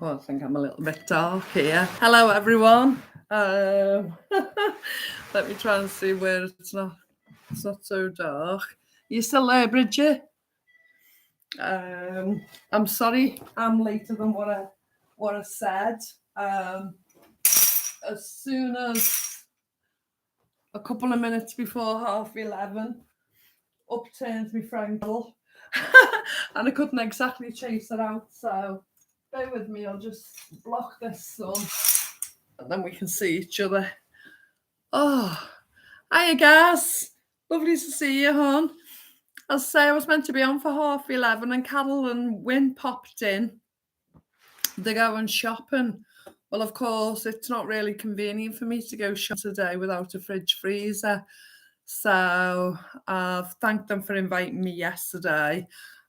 Oh, I think I'm a little bit dark here. Hello, everyone. Let me try and see where it's not so dark. You still there, Bridget? I'm sorry, I'm later than what I said. As soon as a couple of minutes before 11:30, up turns me Frankel, and I couldn't exactly chase it out. So bear with me. I'll just block this sun, and then we can see each other. Oh, hiya, guys. Lovely to see you, hon. As I say, I was meant to be on for 11:30, and Carol and Wyn popped in. They're going shopping. Well, of course, it's not really convenient for me to go shopping today without a fridge freezer. So I've thanked them for inviting me yesterday.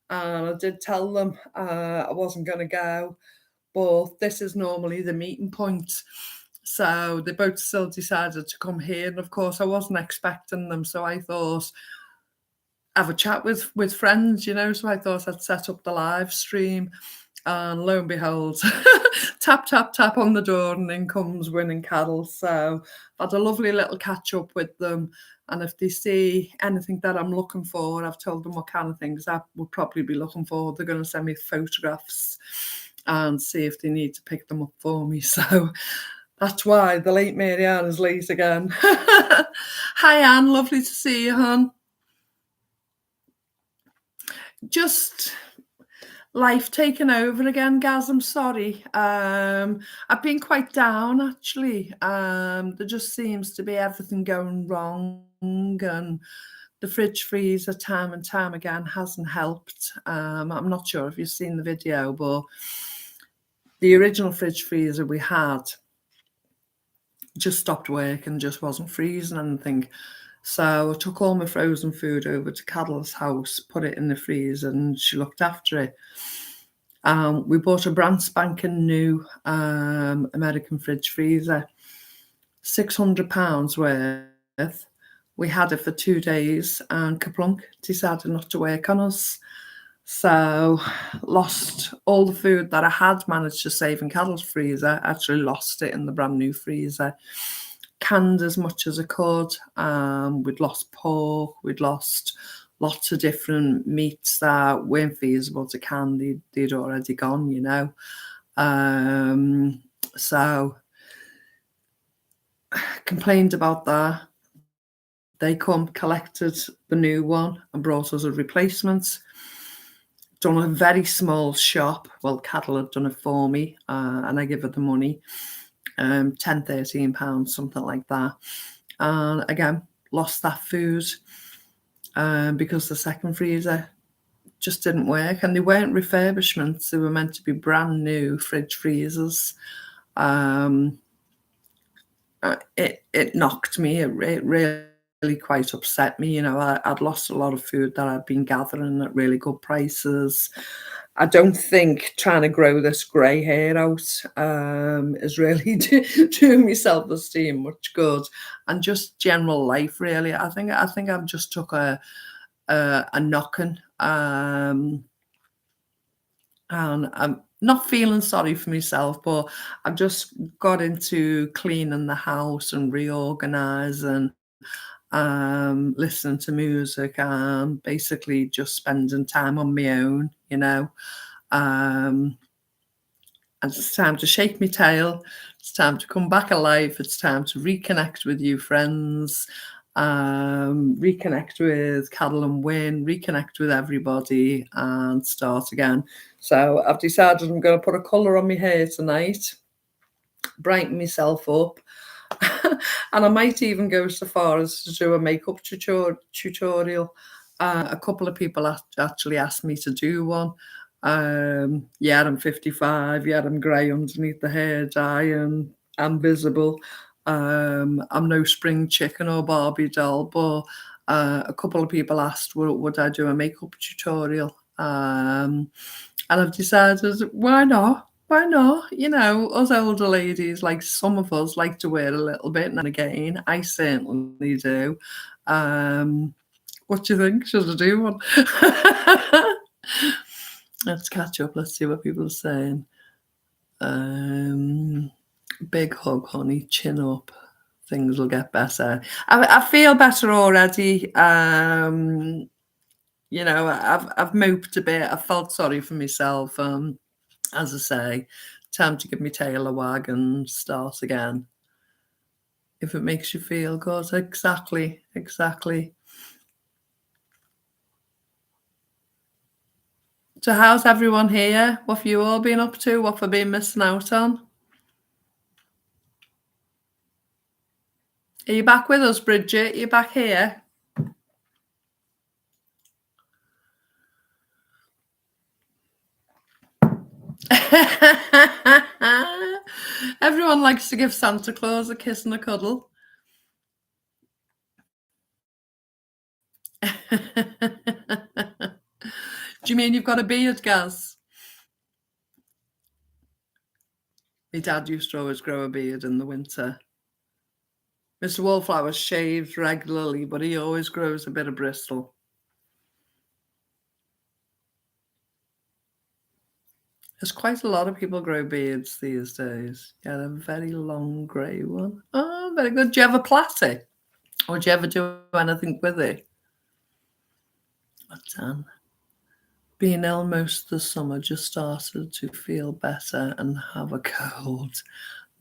And I did tell them I wasn't going to go, but this is normally the meeting point. So they both still decided to come here. And of course, I wasn't expecting them. So I thought, have a chat with friends, you know. So I thought I'd set up the live stream. And lo and behold, tap, tap, tap on the door, and in comes Wyn and Carol. So I've had a lovely little catch up with them. And if they see anything that I'm looking for, I've told them what kind of things I would probably be looking for. They're going to send me photographs and see if they need to pick them up for me. So that's why the late Mary Ann is late again. Hi, Anne. Lovely to see you, hon. Just life taking over again, Gaz. I'm sorry. I've been quite down, actually. There just seems to be everything going wrong, and the fridge freezer time and time again hasn't helped. I'm not sure if you've seen the video, but the original fridge freezer we had just stopped working, just wasn't freezing anything. So I took all my frozen food over to Carol's house, put it in the freezer, and she looked after it. We bought a brand spanking new American fridge freezer, £600 worth. We had it for 2 days, and Kaplunk decided not to work on us. So lost all the food that I had managed to save in Carol's freezer, actually lost it in the brand new freezer. Canned as much as I could. We'd lost pork, we'd lost lots of different meats that weren't feasible to can. They'd already gone, you know. So complained about that. They collected the new one and brought us a replacement. Done a very small shop. Well, Carol had done it for me, and I give her the money. £13, something like that. And again, lost that food because the second freezer just didn't work, and they weren't refurbishments. They were meant to be brand new fridge freezers. It knocked me. It really quite upset me. You know, I'd lost a lot of food that I'd been gathering at really good prices. I don't think trying to grow this grey hair out is really doing my self-esteem much good, and just general life, really. I think I've just took a knocking, and I'm not feeling sorry for myself, but I've just got into cleaning the house and reorganising, listening to music, and basically just spending time on my own, you know. And it's time to shake my tail. It's time to come back alive. It's time to reconnect with you friends, reconnect with Carol and Wyn, reconnect with everybody, and start again. So I've decided I'm going to put a colour on my hair tonight, brighten myself up, and I might even go so far as to do a makeup tutorial. A couple of people actually asked me to do one. Yeah, I'm 55. Yeah, I'm grey underneath the hair dye, and I'm visible. I'm no spring chicken or Barbie doll, but a couple of people asked, would I do a makeup tutorial? And I've decided, why not? Why not? You know, us older ladies, like some of us, like to wear a little bit and again. I certainly do. What do you think? Should I do one? Let's catch up. Let's see what people are saying. Big hug, honey. Chin up. Things will get better. I feel better already. You know, I've moped a bit. I felt sorry for myself. As I say, time to give me tail a wag and start again. If it makes you feel good, exactly. So how's everyone here? What have you all been up to? What have I been missing out on? Are you back with us, Bridget? Are you back here? Everyone likes to give Santa Claus a kiss and a cuddle. Do you mean you've got a beard, Gaz? My dad used to always grow a beard in the winter. Mr. Wallflower shaves regularly, but he always grows a bit of bristle. There's quite a lot of people grow beards these days. Yeah, a very long grey one. Oh, very good. Do you ever plait it? Or do you ever do anything with it? Dan, being ill most of the summer, just started to feel better and have a cold.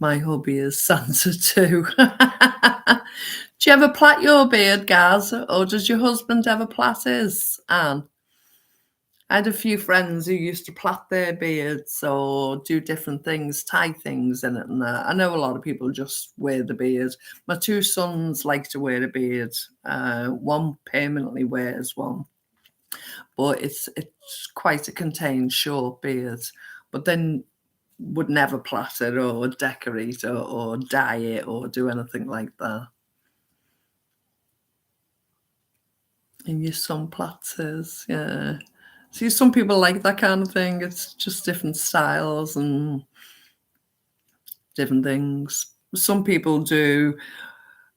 My hubby is Santa too. Do you ever plait your beard, Gaz? Or does your husband ever plait his, Anne? I had a few friends who used to plait their beards or do different things, tie things in it and that. I know a lot of people just wear the beard. My two sons like to wear a beard. One permanently wears one, but it's quite a contained short beard. But then would never plait it or decorate or dye it or do anything like that. And your son plaits his, yeah. See, some people like that kind of thing. It's just different styles and different things. Some people do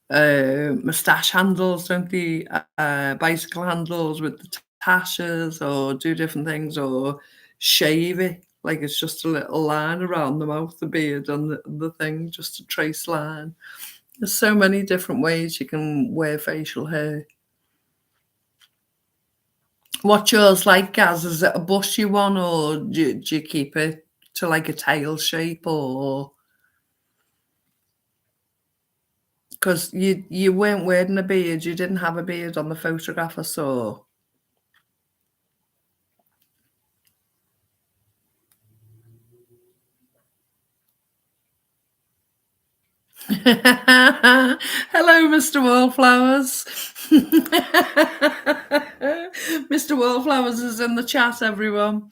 moustache handles, don't they? Bicycle handles with the tashes, or do different things, or shave it like it's just a little line around the mouth, the beard, and the thing, just a trace line. There's so many different ways you can wear facial hair. What's yours like, Gaz? Is it a bushy one, or do you keep it to like a tail shape, or because you weren't wearing a beard, you didn't have a beard on the photograph I saw. Hello, Mr. Wallflowers. Mr. Wallflowers is in the chat, everyone.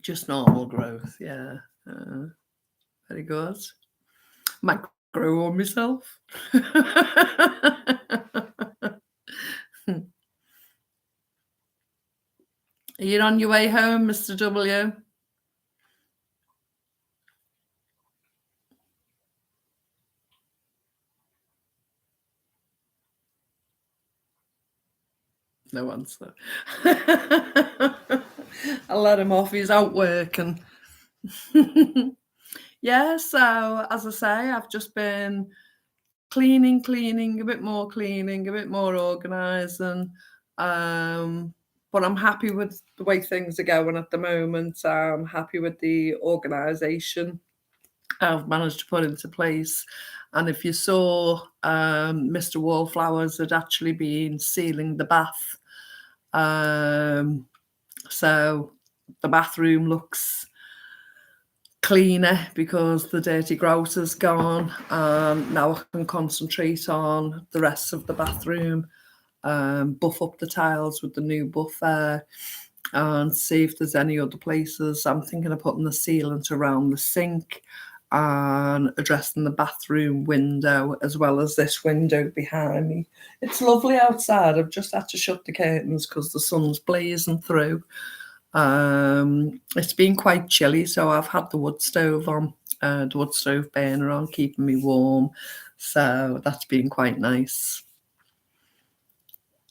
Just normal growth, yeah. Very good. Might grow on myself. Are you on your way home, Mr. W? No answer. I'll let him off. He's out working. Yeah, so as I say, I've just been cleaning, a bit more organising. But I'm happy with the way things are going at the moment. I'm happy with the organisation I've managed to put into place. And if you saw, Mr. Wallflowers had actually been sealing the bath. So the bathroom looks cleaner because the dirty grout has gone. Now I can concentrate on the rest of the bathroom, buff up the tiles with the new buffer, and see if there's any other places. I'm thinking of putting the sealant around the sink and addressing the bathroom window as well as this window behind me. It's lovely outside. I've just had to shut the curtains because the sun's blazing through. It's been quite chilly, so I've had the wood stove on, the wood stove burner on, keeping me warm. So that's been quite nice.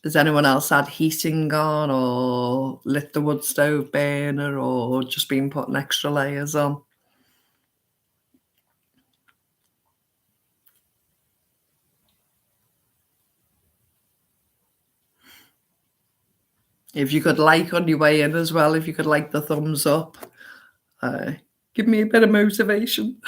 Has anyone else had heating on or lit the wood stove burner or just been putting extra layers on? If you could like on your way in as well, if you could like the thumbs up, give me a bit of motivation.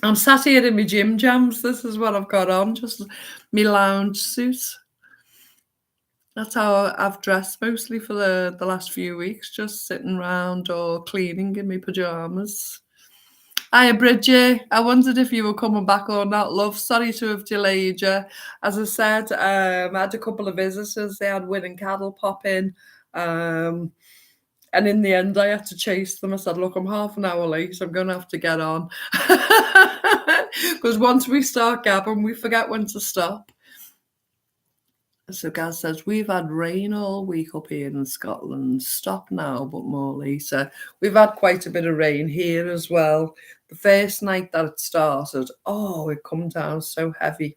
I'm sat here in my gym jams. This is what I've got on, just my lounge suit. That's how I've dressed mostly for the last few weeks, just sitting around or cleaning in my pyjamas. Hiya, Bridget. I wondered if you were coming back or not, love. Sorry to have delayed you. As I said, I had a couple of visitors. They had Winning Cattle pop in. And in the end, I had to chase them. I said, look, I'm half an hour late, so I'm going to have to get on. Because once we start gabbing, we forget when to stop. So Gaz says, we've had rain all week up here in Scotland. Stop now, but more later. We've had quite a bit of rain here as well. The first night that it started, it come down so heavy.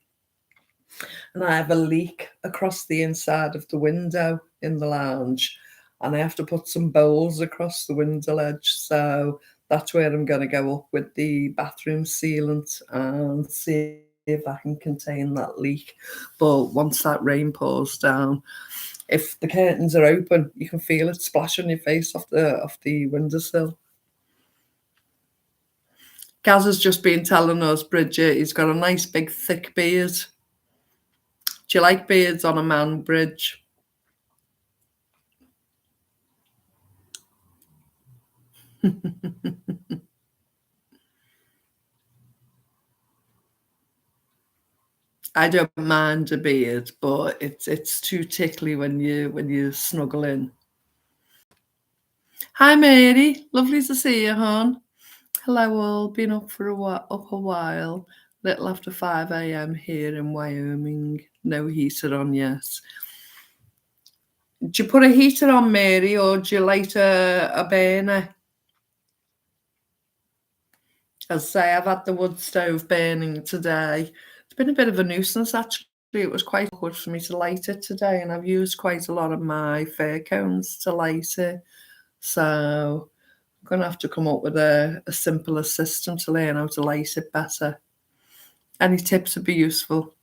And I have a leak across the inside of the window in the lounge. And I have to put some bowls across the window ledge. So that's where I'm going to go up with the bathroom sealant and see if I can contain that leak. But once that rain pours down, if the curtains are open, you can feel it splash on your face off the windowsill. Gaz has just been telling us, Bridget, he's got a nice big thick beard. Do you like beards on a man, Bridge? I don't mind a beard, but it's too tickly when you snuggle in. Hi, Mary. Lovely to see you, hon. Hello, all. Been up a while. Little after 5 a.m. here in Wyoming. No heater on yet. Do you put a heater on, Mary, or do you light a burner? As I say, I've had the wood stove burning today. It's been a bit of a nuisance, actually. It was quite awkward for me to light it today, and I've used quite a lot of my fir cones to light it. So I'm going to have to come up with a simpler system to learn how to light it better. Any tips would be useful.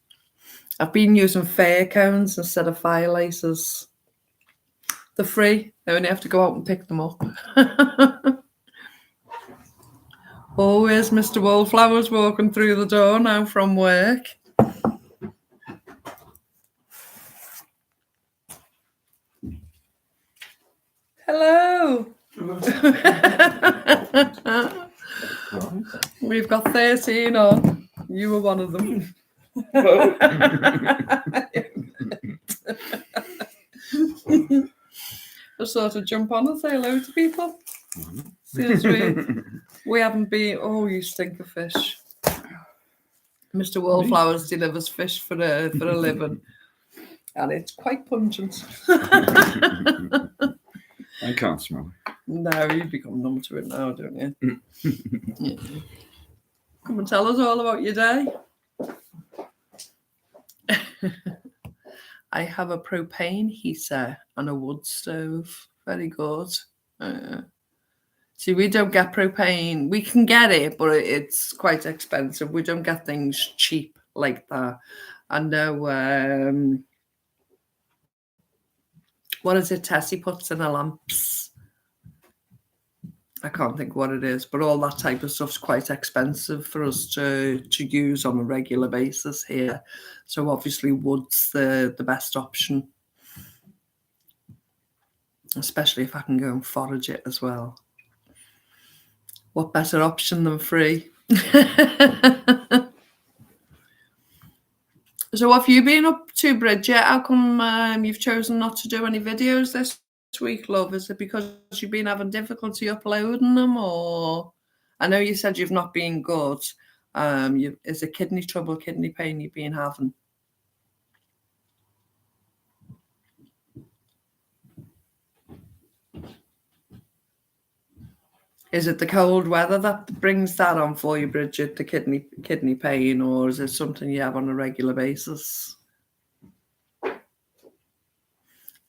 I've been using fir cones instead of firelighters. They're free. I only have to go out and pick them up. Where's Mr. Wallflowers walking through the door now from work? Hello. We've got 13 on. You were one of them. Just sort of jump on and say hello to people. Since we haven't been. Oh, you stink of fish. Mr. Wallflowers delivers fish for a living, and it's quite pungent. I can't smell it. No, you become numb to it now, don't you? Yeah. Come and tell us all about your day. I have a propane heater and a wood stove. Very good. See, we don't get propane. We can get it, but it's quite expensive. We don't get things cheap like that. I know, what is it Tessie puts in her lamps? I can't think what it is, but all that type of stuff's quite expensive for us to use on a regular basis here. So obviously wood's the best option, especially if I can go and forage it as well. What better option than free? So what have you been up to, Bridget? How come you've chosen not to do any videos this week, love? Is it because you've been having difficulty uploading them, or I know you said you've not been good. Is it kidney trouble, kidney pain you've been having? Is it the cold weather that brings that on for you, Bridget, the kidney pain, or is it something you have on a regular basis?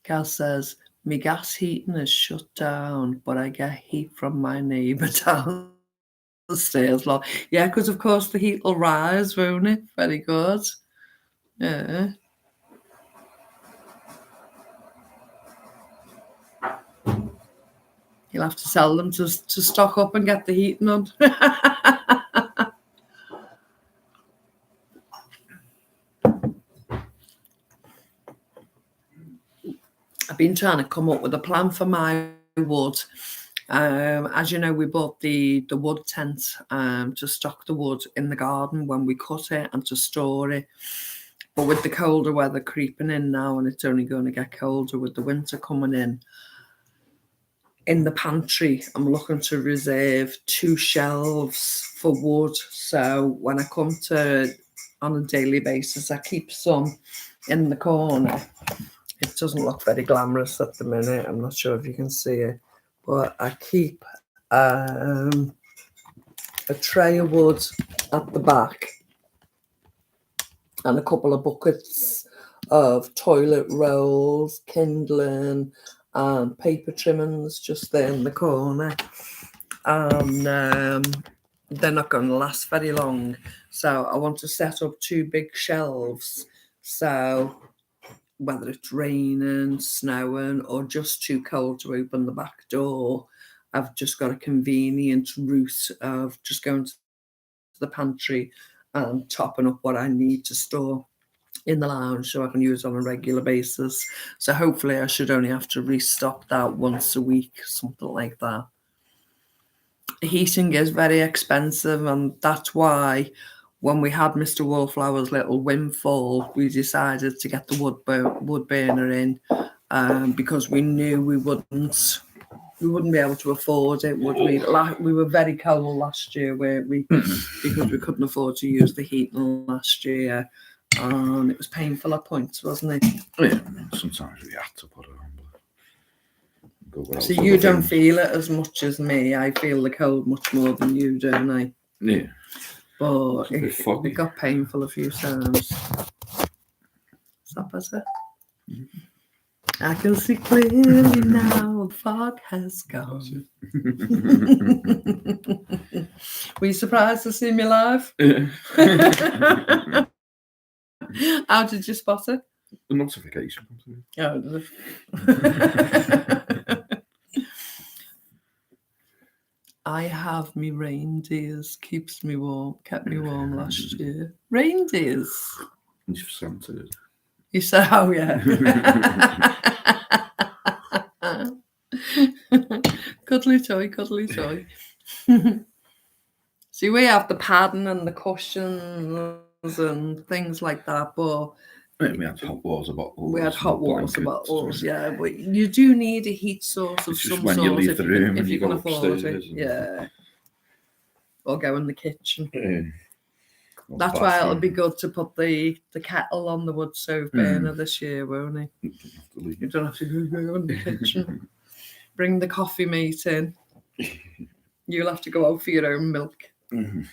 Gal says, my gas heating is shut down, but I get heat from my neighbour downstairs. Yeah, because of course the heat will rise, won't it? Very good. Yeah. You'll have to tell them to stock up and get the heating on. I've been trying to come up with a plan for my wood. As you know, we bought the wood tent to stock the wood in the garden when we cut it and to store it. But with the colder weather creeping in now, and it's only going to get colder with the winter coming in the pantry, I'm looking to reserve 2 shelves for wood. So when I come to on a daily basis, I keep some in the corner. It doesn't look very glamorous at the minute. I'm not sure if you can see it, but I keep a tray of wood at the back and a couple of buckets of toilet rolls, kindling, and paper trimmings just there in the corner. And they're not going to last very long. So I want to set up 2 big shelves. So whether it's raining, snowing, or just too cold to open the back door, I've just got a convenient route of just going to the pantry and topping up what I need to store in the lounge so I can use on a regular basis. So hopefully I should only have to restock that once a week, something like that. Heating is very expensive, and that's why when we had Mr. Wallflower's little windfall, we decided to get the wood burner in because we knew we wouldn't be able to afford it, would we? We were very cold last year, weren't we? Because we couldn't afford to use the heating last year, and it was painful at points, wasn't it? Yeah, sometimes we had to put it on. So you don't feel it as much as me. I feel the cold much more than you, don't I? Yeah. But it got painful a few times. Is that better? Mm-hmm. I can see clearly now the fog has gone. Were you surprised to see me live? Yeah. How did you spot it? The notification comes through. Oh, I have me reindeers. Kept me warm last year. Reindeers. You sent it. You said, oh yeah. Cuddly toy. See, we have the padding and the cushions and things like that, but we had hot water bottles. We had hot water bottles, yeah. But you do need a heat source of some when sort you leave the room if you can afford upstairs, it. Yeah. Or go in the kitchen. Yeah. That's why it'll be good to put the kettle on the wood stove burner this year, won't it? You don't have to go in the kitchen. Bring the coffee mate in. You'll have to go out for your own milk. You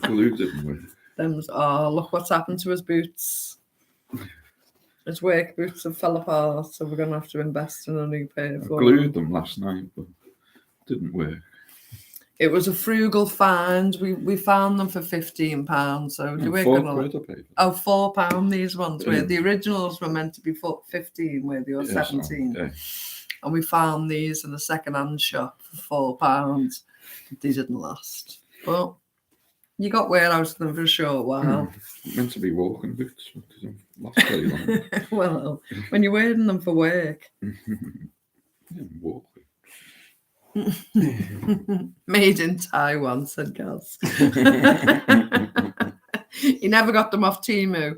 glued it with. Look what's happened to his boots. His work boots have fell apart, so we're going to have to invest in a new pair. I glued them last night, but it didn't work. It was a frugal find. We found them for £15. So we're going to £4 these ones were. The originals were meant to be 15, were they, or 17. Okay. And we found these in a second-hand shop for £4. They didn't last. But you got wear out of them for a short while. Meant to be walking boots. They don't last very long. Well, when you're wearing them for work. Walking. Made in Taiwan, said Gaz. He never got them off Temu.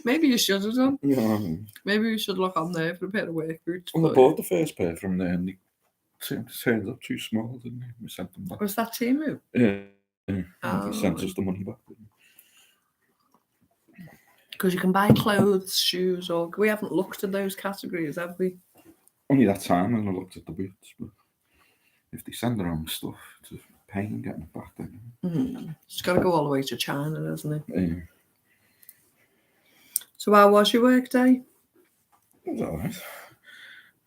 Maybe you should have done. Yeah. Maybe we should look on there for a pair of work boots. Well, I bought the first pair from there and they turned up too small, didn't they? We sent them back. Was that Temu? Yeah. They sent us the money back. Because you can buy clothes, shoes, or we haven't looked at those categories, have we? only that time when I looked at the boots. But if they send the wrong stuff, it's a pain getting it back then. It's got to go all the way to China, doesn't it? Yeah. So how was your work day? It was alright.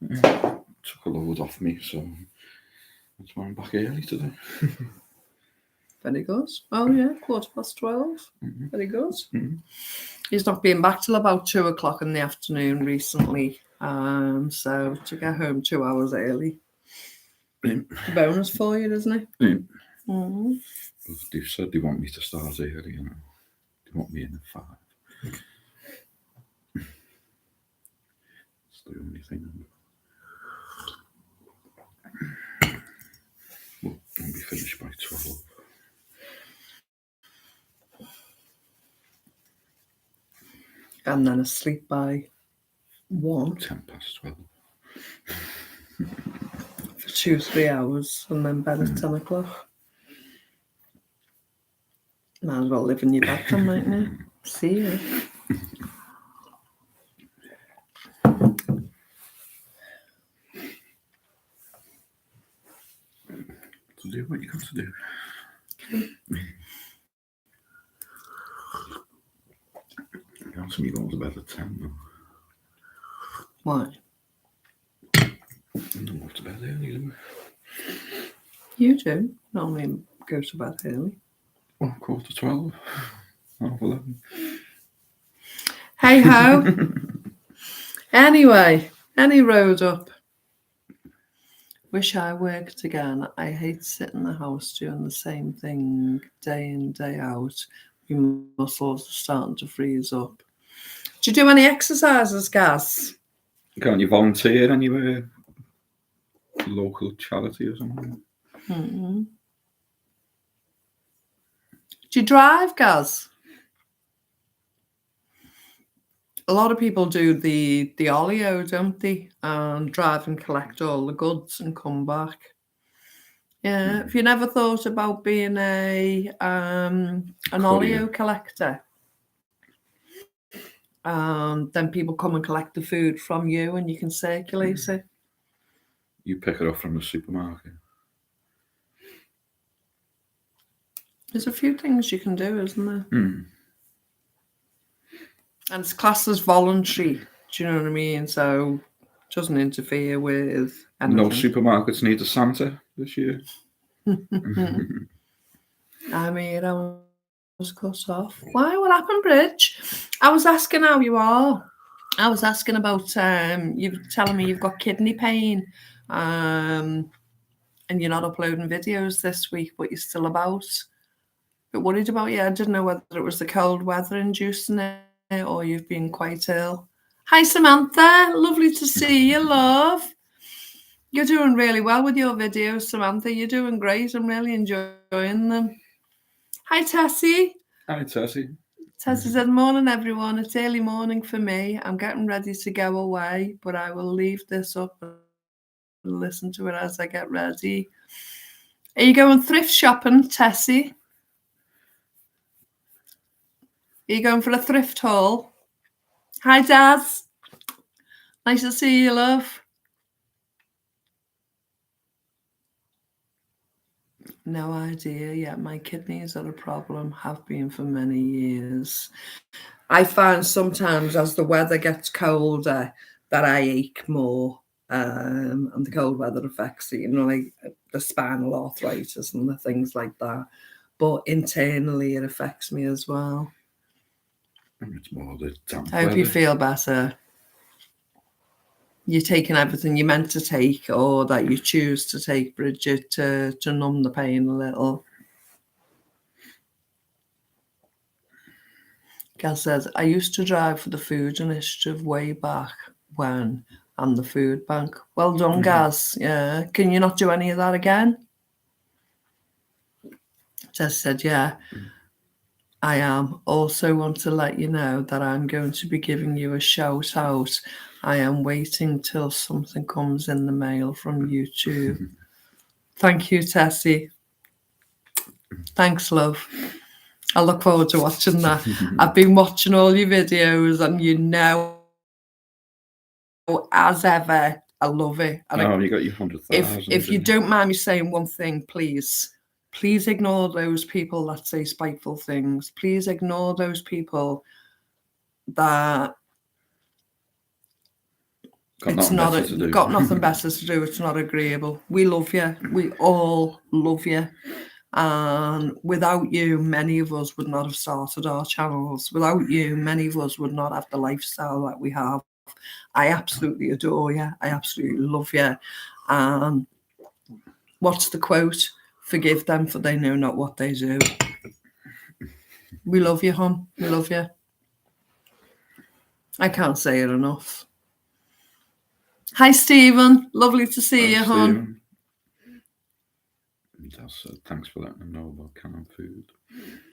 Yeah. Took a load off me, so that's why I'm back early today. Very good. Oh yeah, 12:15. Very good. He's not been back till about 2:00 in the afternoon recently. So to get home 2 hours early. Bonus for you, isn't it? Yeah. Mm. They've said they want me to start early, you know. They want me in at 5. It's the only thing. Well, I'll be finished by 12. And then asleep by 1 12. for 2-3 hours, and then bed at 10:00. Might as well live in your bed then, mightn't you? See you. To do what you got to do. You can't see me going to bed at 10 though. Why? I don't go to bed early, do You do. Normally go to bed early. Well, 12:15. 11. Hey ho. Anyway, any road up. Wish I worked again. I hate sitting in the house doing the same thing day in, day out. My muscles are starting to freeze up. Do you do any exercises, Gaz? Can't you volunteer anywhere? Local charity or something? Mm-hmm. Do you drive, Gaz? A lot of people do the oleo, don't they? Drive and collect all the goods and come back. Yeah. Have you never thought about being an oleo collector? Then people come and collect the food from you and you can circulate it. You pick it up from the supermarket. There's a few things you can do, isn't there? And it's classed as voluntary. Do you know what I mean? So it doesn't interfere with anything. No supermarkets need a Santa this year. I mean, I was cut off. Why? What happened, Bridge? I was asking how you are. I was asking about you telling me you've got kidney pain, and you're not uploading videos this week, but you're still about. But worried about you. I didn't know whether it was the cold weather inducing it or you've been quite ill. Hi, Samantha. Lovely to see you, love. You're doing really well with your videos, Samantha. You're doing great. I'm really enjoying them. Hi, Tessie. Hi, Tessie. Tessie said, morning, everyone. It's early morning for me. I'm getting ready to go away, but I will leave this up and listen to it as I get ready. Are you going thrift shopping, Tessie? Are you going for a thrift haul? Hi, Daz. Nice to see you, love. No idea yet. My kidneys are a problem, have been for many years. I find sometimes as the weather gets colder that I ache more, and the cold weather affects it, like the spinal arthritis and the things like that. But internally, it affects me as well. It's more the damp I hope you weather. feel better. You're taking everything you're meant to take or that you choose to take, Bridget, to numb the pain a little. Gaz says, I used to drive for the Food Initiative way back when, and the food bank. Well done, Gaz. Yeah. Can you not do any of that again? Jess said, yeah. I am. Also want to let you know that I'm going to be giving you a shout out. I am waiting till something comes in the mail from YouTube. Thank you, Tessie. Thanks, love. I look forward to watching that. I've been watching all your videos and as ever, I love it. And Oh, you got your 100,000. if you don't mind me saying one thing, please ignore those people that say spiteful things. Please ignore those people that got it's nothing not better to do. got nothing better to do. It's not agreeable. We love you. We all love you. And without you, many of us would not have started our channels. Without you, many of us would not have the lifestyle that we have. I absolutely adore you. I absolutely love you. And what's the quote? Forgive them, for they know not what they do. We love you, hon. We love you. I can't say it enough. Hi, Stephen. Lovely to see you, hon. Thanks for letting them know about canned food.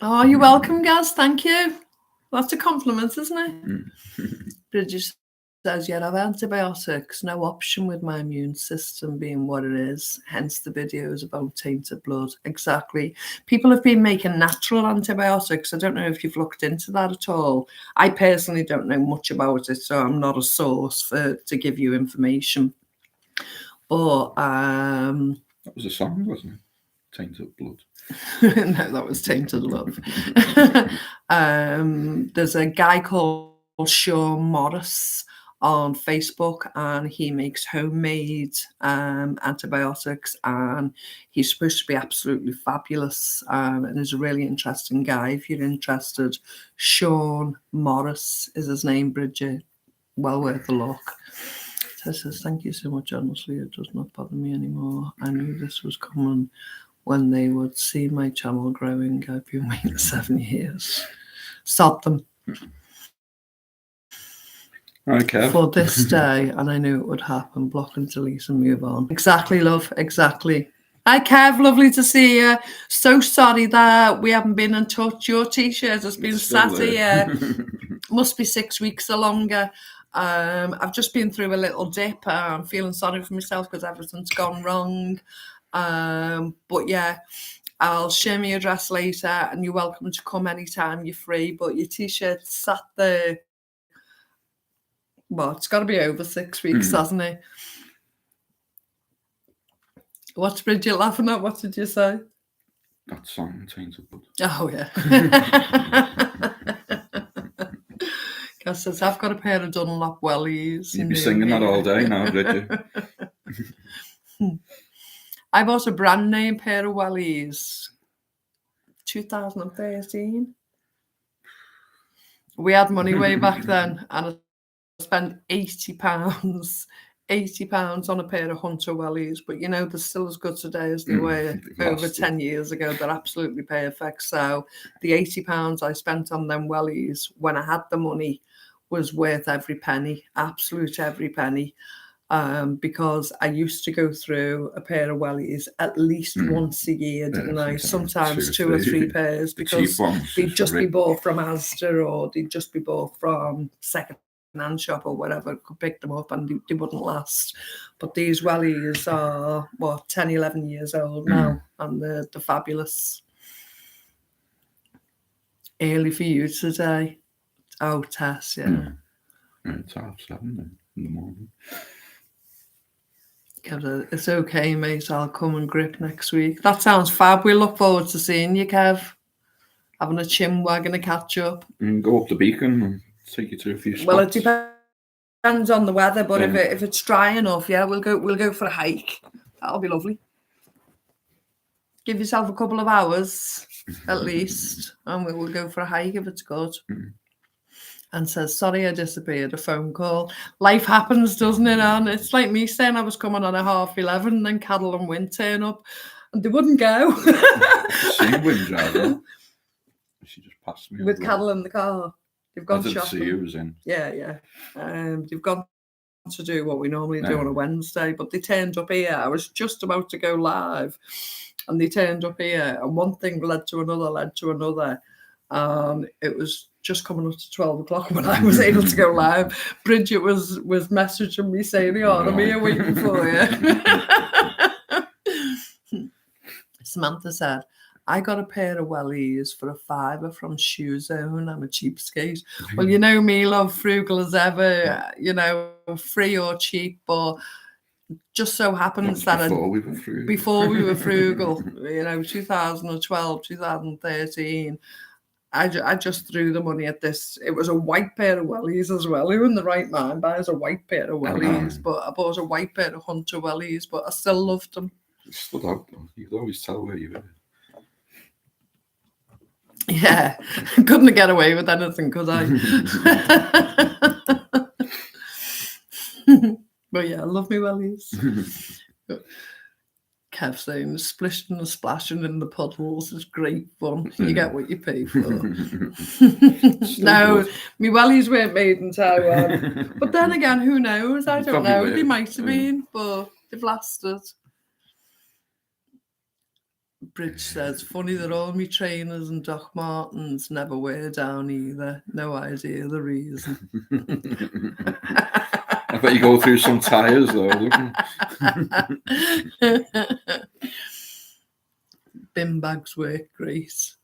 Oh, you're welcome, Gaz. Thank you. That's a compliment, isn't it? Bridget says, yeah, I've antibiotics, no option with my immune system being what it is, hence the videos about tainted blood. Exactly. People have been making natural antibiotics. I don't know if you've looked into that at all. I personally don't know much about it, so I'm not a source to give you information. But that was a song, wasn't it? Tainted Blood. No, that was Tainted Love. There's a guy called Sean Morris on Facebook, and he makes homemade antibiotics, and he's supposed to be absolutely fabulous, and he's a really interesting guy. If you're interested, Sean Morris is his name, Bridget. Well worth a look. Tess says, thank you so much. Honestly, it does not bother me anymore. I knew this was coming when they would see my channel growing. I've been waiting 7 years. Stop them. Okay. For this day, and I knew it would happen. Block and delete and move on. Exactly, love. Exactly. Hi, Kev. Lovely to see you. So sorry that we haven't been in touch. Your t-shirt has been sat here. Must be 6 weeks or longer. I've just been through a little dip. I'm feeling sorry for myself because everything's gone wrong. But yeah, I'll share my address later, and you're welcome to come anytime you're free. But your t-shirt sat there. Well, it's got to be over 6 weeks, hasn't it? What's Bridget laughing at? What did you say? That song, Tainted Blood. Oh, yeah. Cass says, I've got a pair of Dunlop wellies. You'd be singing that all day now, Bridget. I bought a brand name pair of wellies 2013. We had money way back then, and I spent £80 on a pair of Hunter wellies, but you know, they're still as good today as they were over 10 years ago. They're absolutely perfect. So the £80 I spent on them wellies when I had the money was worth every penny, absolute every penny. Because I used to go through a pair of wellies at least once a year, didn't I? Sometimes two or three pairs, because they'd just be bought from Asda, or they'd just be bought from second-hand shop or whatever. Could pick them up and they wouldn't last. But these wellies are, 10, 11 years old now, and they're fabulous. Early for you today. Oh, Tess, yeah. It's 7:30 in the morning. It's okay, mate. I'll come and grip next week. That sounds fab. We look forward to seeing you, Kev. Having a chin wag and a catch up. And go up the beacon and take you to a few spots. Well, it depends on the weather, but if it's dry enough, yeah, we'll go for a hike. That'll be lovely. Give yourself a couple of hours at least, and we'll go for a hike if it's good. And says, sorry I disappeared, a phone call. Life happens, doesn't it, Anne? It's like me saying I was coming on at 11:30, and then Cadel and Wynn turn up, and they wouldn't go. See Wynn driver. She just passed me. With Cadel in the car. They've gone shopping. I didn't see who was in. Yeah. They've gone to do what we normally do on a Wednesday, but they turned up here. I was just about to go live, and they turned up here, and one thing led to another. It was just coming up to 12 o'clock when I was able to go live. Bridget was messaging me saying, I'm here waiting for you. Samantha said, I got a pair of wellies for £5 from Shoe Zone. I'm a cheapskate. Well, you know me, love, frugal as ever, free or cheap, but just so happens That that was before we were frugal. 2012, 2013, I just threw the money at this. It was a white pair of wellies as well. Who in the right mind buys a white pair of wellies? But I bought a white pair of Hunter wellies, but I still loved them. It stood out though. You could always tell where you were. Yeah, couldn't get away with anything, could I? But yeah, I love me wellies. Kev saying the splishing and splashing in the puddles is great fun. You get what you pay for. No, me wellies weren't made in Taiwan. But then again, who knows? I don't Probably know. were, They might have been, but they've lasted. Bridge says, funny that all me trainers and Doc Martens never wear down either. No idea the reason. I bet you go through some tyres though, don't you? Bin bags work great.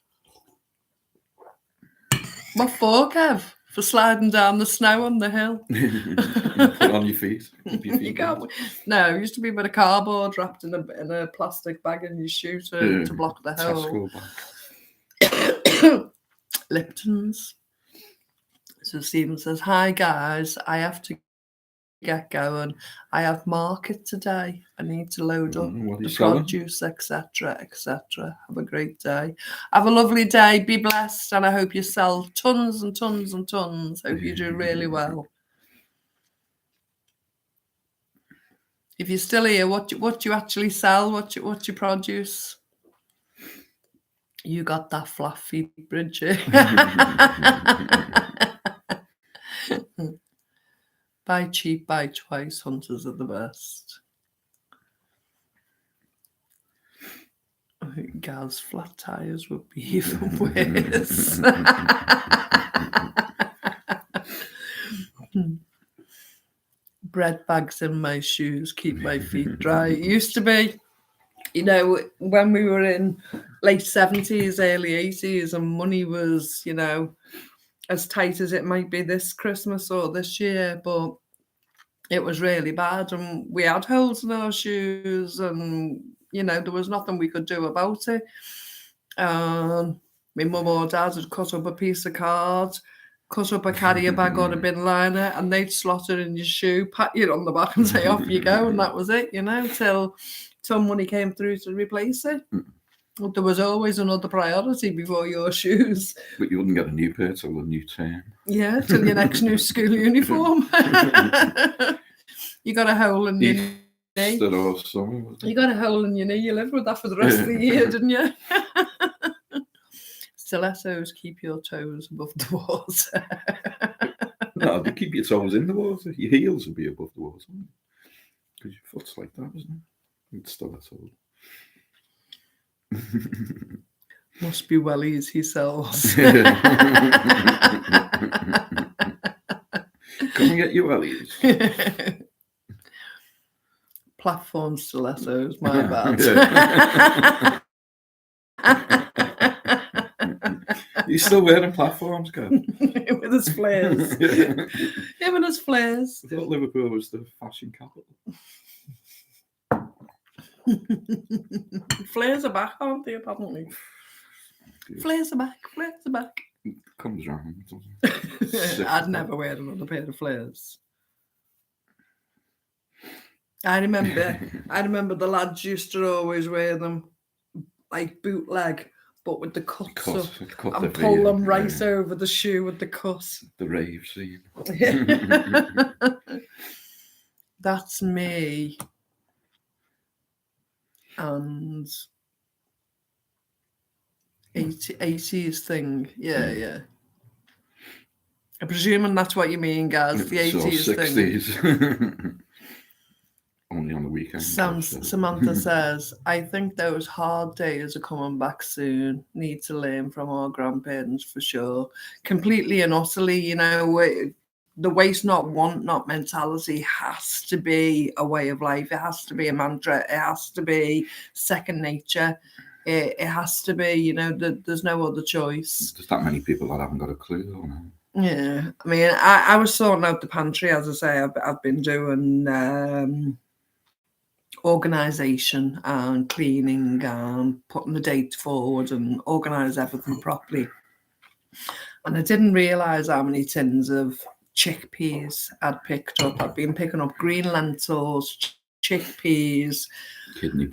What for, Kev? For sliding down the snow on the hill? Put it on your feet. You can't. No, it used to be with a cardboard wrapped in a plastic bag in your shoe to block the hole. Lipton's. So Stephen says, hi guys, I have to get going. I have market today. I need to load up the produce, etc., etc. Have a great day. Have a lovely day. Be blessed, and I hope you sell tons and tons and tons. Hope you do really well. If you're still here, what do you actually sell? What you produce? You got that fluffy, Bridget. Buy cheap, buy twice. Hunters are the best. I think Gaz flat tires would be even worse. Bread bags in my shoes keep my feet dry. It used to be, when we were in late 70s, early 80s, and money was, as tight as it might be this Christmas or this year, but it was really bad, and we had holes in our shoes, and there was nothing we could do about it. My mum or dad had cut up a piece of card, cut up a carrier bag or a bin liner, and they'd slot it in your shoe, pat you on the back and say off you go, and that was it, till money came through to replace it. There was always another priority before your shoes. But you wouldn't get a new pair till the new term. Yeah, till your next new school uniform. You got a hole in your knee. You got a hole in your knee. You lived with that for the rest of the year, didn't you? Stilettos keep your toes above the water. No, they keep your toes in the water. Your heels will be above the water. Because your foot's like that, isn't it? It's stilettos. Must be wellies he sells. Come and get your wellies. Platform stilettos, my bad. You still wearing platforms, Gav? With his flares. Yeah, with his flares. I thought Liverpool was the fashion capital. Flares are back, aren't they, apparently? Flares are back. It comes round. I'd never wear another pair of flares. I remember the lads used to always wear them like bootleg, but with the cuts up and pull them right over the shoe with the cut. The rave scene. That's me. And 80s thing. Yeah. I'm presuming that's what you mean, guys. The 80s 60s. Thing. Only on the weekend. Samantha says, I think those hard days are coming back soon. Need to learn from our grandparents for sure. Completely and utterly, the waste not, want not mentality has to be a way of life. It has to be a mantra. It has to be second nature. It has to be, there's no other choice. There's that many people that haven't got a clue, though, now. Yeah, I mean, I was sorting out the pantry, as I say. I've been doing organisation and cleaning and putting the date forward and organise everything properly. And I didn't realise how many tins of chickpeas I'd picked up. I'd been picking up green lentils, chickpeas, Kidney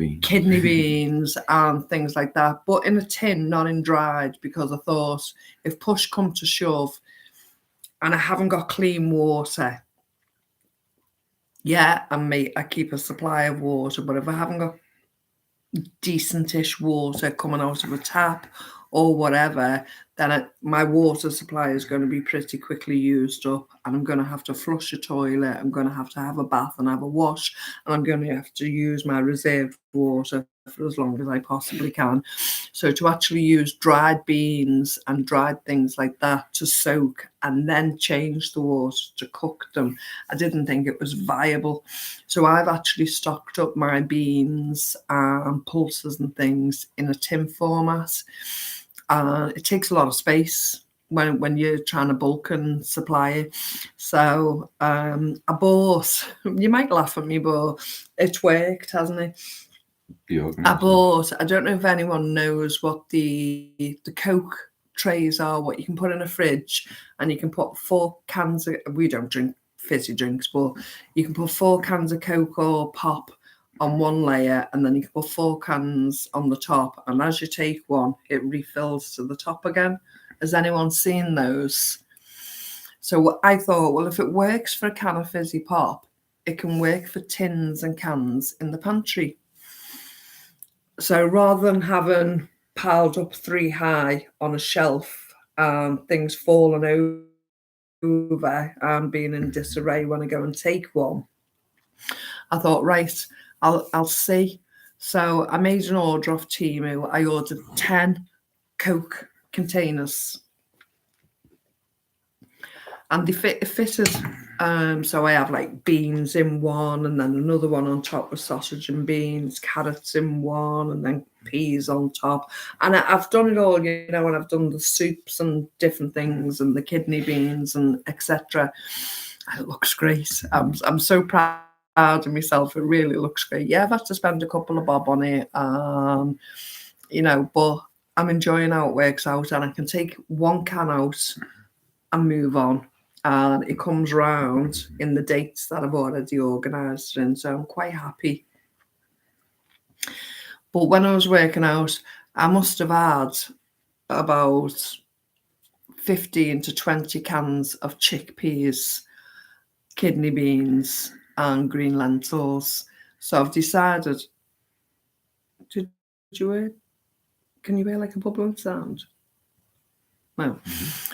beans and things like that, but in a tin, not in dried, because I thought if push come to shove and I haven't got clean water, yeah, I keep a supply of water, but if I haven't got decentish water coming out of a tap or whatever, then my water supply is going to be pretty quickly used up, and I'm going to have to flush a toilet, I'm going to have a bath and have a wash, and I'm going to have to use my reserved water for as long as I possibly can. So to actually use dried beans and dried things like that to soak and then change the water to cook them, I didn't think it was viable. So I've actually stocked up my beans and pulses and things in a tin format. It takes a lot of space when you're trying to bulk and supply it. So I bought, you might laugh at me, but it's worked, hasn't it? I don't know if anyone knows what the Coke trays are, what you can put in a fridge, and you can put 4 cans of, we don't drink fizzy drinks, but you can put 4 cans of Coke or pop on one layer, and then you can put 4 cans on the top, and as you take one, it refills to the top again. Has anyone seen those? So I thought, well, if it works for a can of fizzy pop, it can work for tins and cans in the pantry. So rather than having piled up 3 high on a shelf and things falling over and being in disarray when I go and take one, I thought, right, I'll see. So I made an order off Temu. I ordered 10 Coke containers, and they fitted. So I have like beans in one, and then another one on top with sausage and beans, carrots in one, and then peas on top. And I've done it all, you know, and I've done the soups and different things and the kidney beans and etc. It looks great. I'm so proud of myself. It really looks great. Yeah, I've had to spend a couple of bob on it, you know, but I'm enjoying how it works out, and I can take 1 can out and move on. And it comes round in the dates that I've already organised in, so I'm quite happy. But when I was working out, I must have had about 15 to 20 cans of chickpeas, kidney beans and green lentils. So I've decided, can you hear like a bubbling sound? No.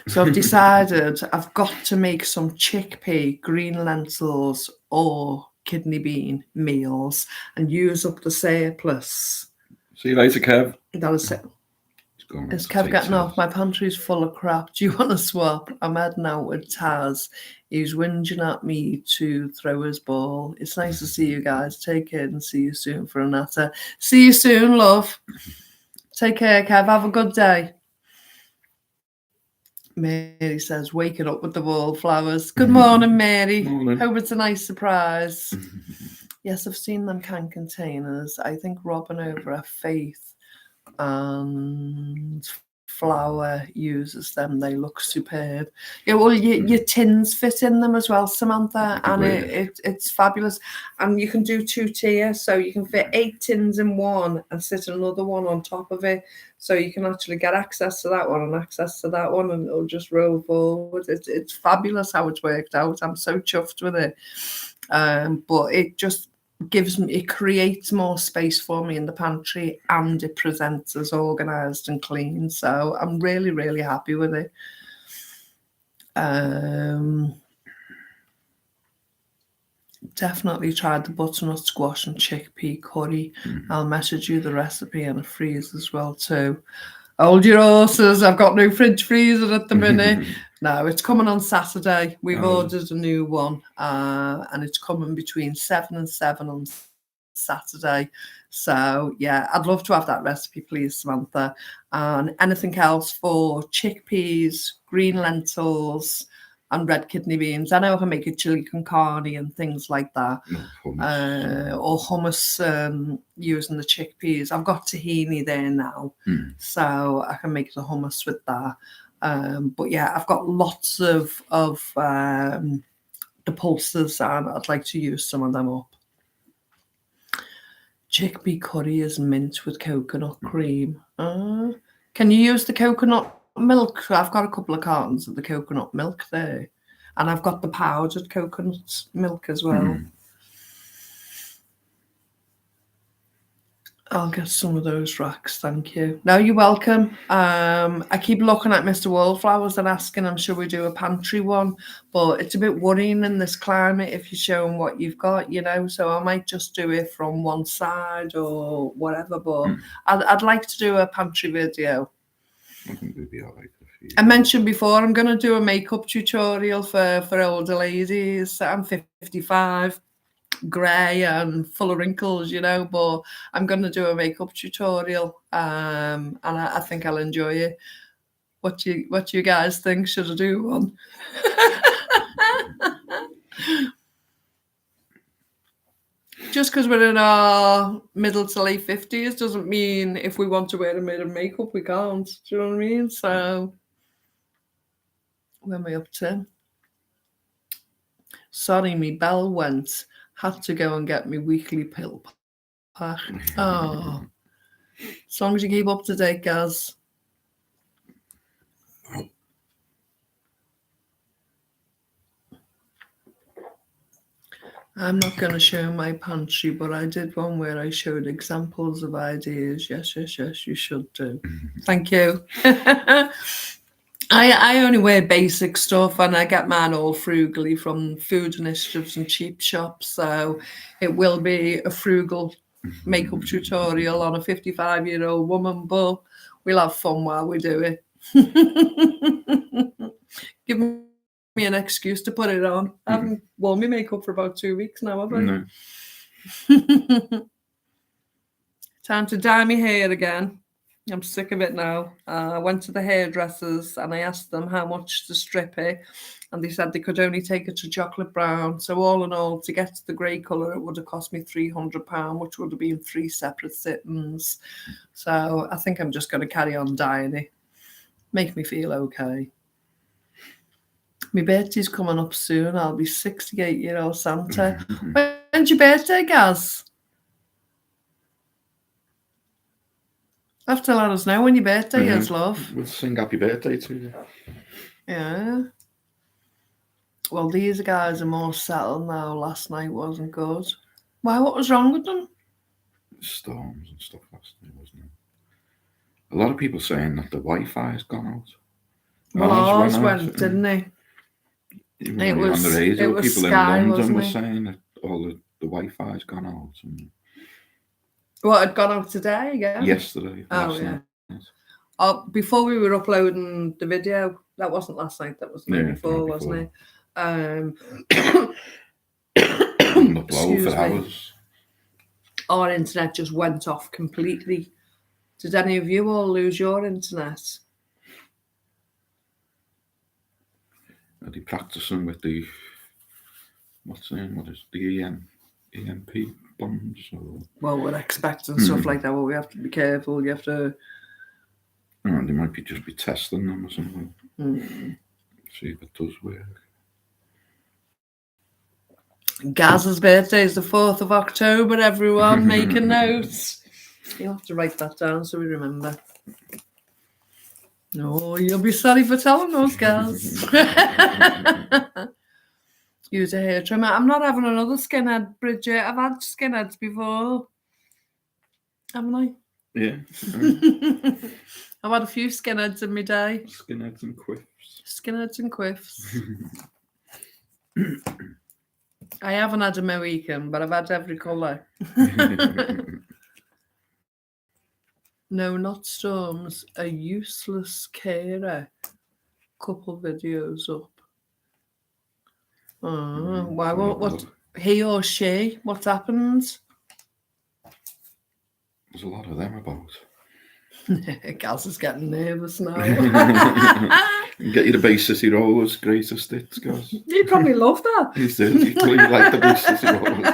So I've decided I've got to make some chickpea, green lentils or kidney bean meals and use up the surplus. See you later, Kev. That is it. Is Kev getting off? My pantry's full of crap. Do you want to swap? I'm heading out with Taz. He's whinging at me to throw his ball. It's nice to see you guys. Take care and see you soon for a natter. See you soon, love. Take care, Kev. Have a good day. Mary says, waking up with the wallflowers. Good morning, Mary. Morning. Hope it's a nice surprise. Yes, I've seen them can containers. I think Robin over at Faith and Flower uses them. They look superb. Yeah, well, your tins fit in them as well, Samantha, and it's fabulous. And you can do 2 tiers, so you can fit 8 tins in one and sit another one on top of it. So you can actually get access to that one and access to that one, and it'll just roll forward. It's fabulous how it's worked out. I'm so chuffed with it. But it just it creates more space for me in the pantry, and it presents as organised and clean. So I'm really, really happy with it. Definitely tried the butternut squash and chickpea curry. I'll message you the recipe and a freeze as well too. Hold your horses. I've got no fridge freezer at the minute. No, it's coming on Saturday. We've ordered a new one, and it's coming between 7 and 7 on Saturday. So yeah, I'd love to have that recipe, please, Samantha. And anything else for chickpeas, green lentils, and red kidney beans. I know how to make a chili con carne and things like that. No, hummus. Or hummus using the chickpeas. I've got tahini there now, so I can make the hummus with that. But yeah, I've got lots of the pulses, and I'd like to use some of them up. Chickpea curry is mint with coconut cream. Can you use the coconut milk? I've got a couple of cartons of the coconut milk there, and I've got the powdered coconut milk as well. I'll get some of those racks, thank you. No, you're welcome. I keep looking at Mr. Wallflowers and asking him, should we do a pantry one? But it's a bit worrying in this climate if you're showing what you've got, you know, so I might just do it from one side or whatever, but I'd like to do a pantry video. I think we'd be all right. I mentioned before, I'm going to do a makeup tutorial for older ladies. I'm 55. Grey and full of wrinkles, you know, but I'm going to do a makeup tutorial, and I think I'll enjoy it. What do you guys think? Should I do one? Just because we're in our middle to late 50s doesn't mean if we want to wear a bit of makeup we can't. Do you know what I mean? So where am I up to? Sorry, me bell went. Had to go and get me weekly pill pack. Oh, as long as you keep up to date, Gaz. I'm not going to show my pantry, but I did one where I showed examples of ideas. Yes, you should do. Thank you. I only wear basic stuff, and I get mine all frugally from food initiatives and cheap shops. So it will be a frugal makeup tutorial on a 55-year-old woman, but we'll have fun while we do it. Give me an excuse to put it on. I haven't worn my makeup for about 2 weeks now, have I? No. Time to dye my hair again. I'm sick of it now. I went to the hairdressers and I asked them how much to strip it, and they said they could only take it to chocolate brown. So all in all, to get to the grey colour, it would have cost me £300, which would have been 3 separate sittings. So I think I'm just going to carry on dyeing it. Make me feel okay. My birthday's coming up soon. I'll be 68-year-old Santa. When's your birthday, Gaz? Have to let us know when your birthday is, love. We'll sing happy birthday to you. Yeah. Well, these guys are more settled now. Last night wasn't good. Why? What was wrong with them? Storms and stuff last night, wasn't it? A lot of people saying that the Wi-Fi has gone out. Well, ours went, didn't it? It was on the radio. People Sky, in London were saying that all the Wi-Fi's gone out. And what had gone out today again? Yesterday. Oh, yeah. Before we were uploading the video, that wasn't last night, that was the night before, wasn't it? Upload for hours. Our internet just went off completely. Did any of you all lose your internet? Are they practicing with the what is the EMP bombs? Or? Well, we're expecting stuff like that. Well, we have to be careful. You have to. Oh, they might just be testing them or something. See if it does work. Gaz's birthday is the 4th of October, everyone. Make a note. You'll have to write that down so we remember. No, you'll be sorry for telling us, Gaz. Use a hair trimmer. I'm not having another skinhead, Bridget. I've had skinheads before. Haven't I? Yeah. I've had a few skinheads in my day. Skinheads and quiffs. Skinheads and quiffs. I haven't had a Mohican, but I've had every colour. No, not storms. A useless carer. Couple videos up. Why? What? He or she? What happened? There's a lot of them about. Gaz is getting nervous now. Get you the Bay City Rollers, greatest hits, guys. You probably love that. He did. He clearly liked the Bay City Rollers.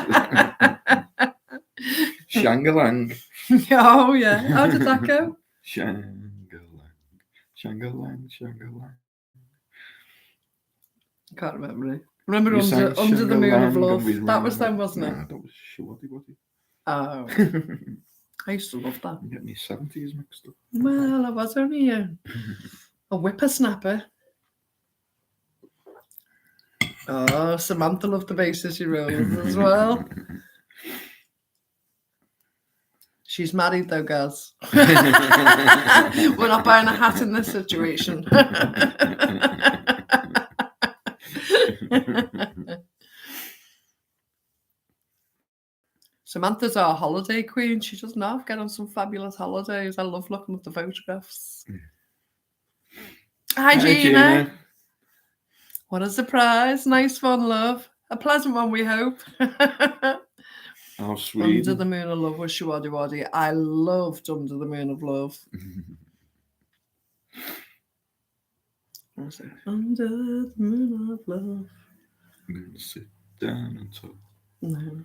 Shangalang. Oh, yeah. How did that go? Shangalang. Shangalang, Shangalang. I can't remember it. Remember You sang Under the Moon of Shangalang Love? and we That was ran. them, wasn't it? Nah, that was Shawty Waddy. Oh, I used to love that. I'm getting these 70s mixed up. Well, I was only a whippersnapper. Oh, Samantha loved the Bay City Rollers as well. She's married though, Gaz. We're not buying a hat in this situation. Samantha's our holiday queen. She doesn't have to get on some fabulous holidays. I love looking at the photographs. Hi, Gina. What a surprise. Nice one, love. A pleasant one, we hope. How sweet. Under the Moon of Love with Shawty Waddy. I loved Under the Moon of Love. Under the Moon of Love. I'm going to sit down and talk. No.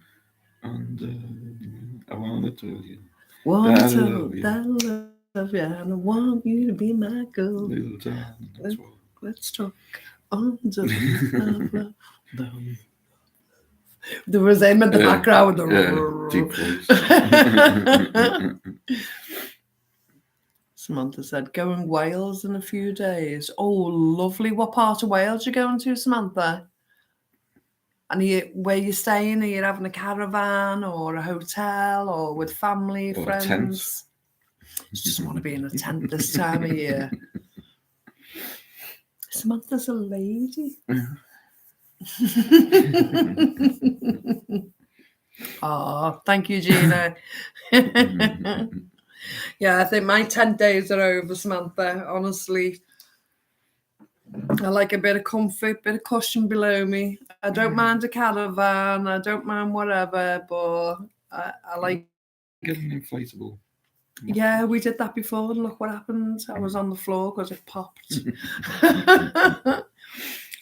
I want to tell you. Want that I to love you. that I love you, and I want you to be my girl. Little darling, that's what. Let's talk under the moon of love. There was him in the background. Deep voice. Samantha said, going Wales in a few days. Oh, lovely. What part of Wales are you going to, Samantha? And where you staying? Are you having a caravan or a hotel or with family, Or a friends? tent. She doesn't want to be in a tent this time of year. Samantha's a lady. Oh, thank you, Gina. Yeah, I think my 10 days are over, Samantha, honestly. I like a bit of comfort, bit of cushion below me. I don't mind a caravan, I don't mind whatever, but I like... Get an inflatable. Yeah, we did that before and look what happened. I was on the floor because it popped.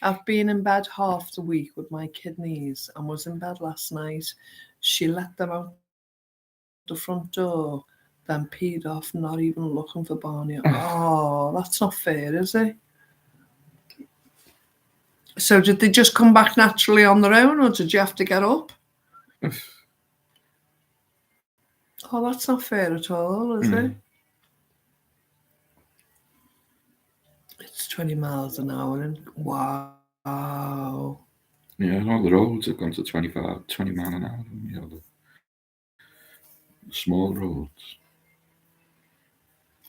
I've been in bed half the week with my kidneys and was in bed last night. She let them out the front door, then peed off, not even looking for Barney. Oh, that's not fair, is it? So did they just come back naturally on their own, or did you have to get up? Oh, that's not fair at all, is it? It's 20 miles an hour. And wow. Yeah, all the roads have gone to 20 mile an hour. You know, the small roads.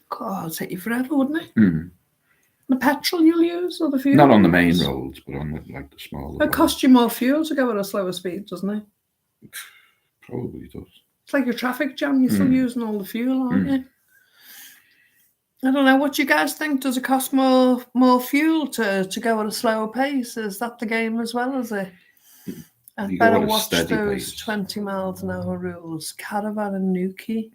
God, it'd take you forever, wouldn't it? Mm. The petrol you'll use or the fuel? Not on the main roads, but on the smaller It costs you more fuel to go at a slower speed, doesn't it? Probably does. It's like a traffic jam. You're still using all the fuel, aren't you? I don't know. What do you guys think? Does it cost more fuel to go at a slower pace? Is that the game as well, is it? I better watch those 20 miles an hour rules. Caravan and Nuki.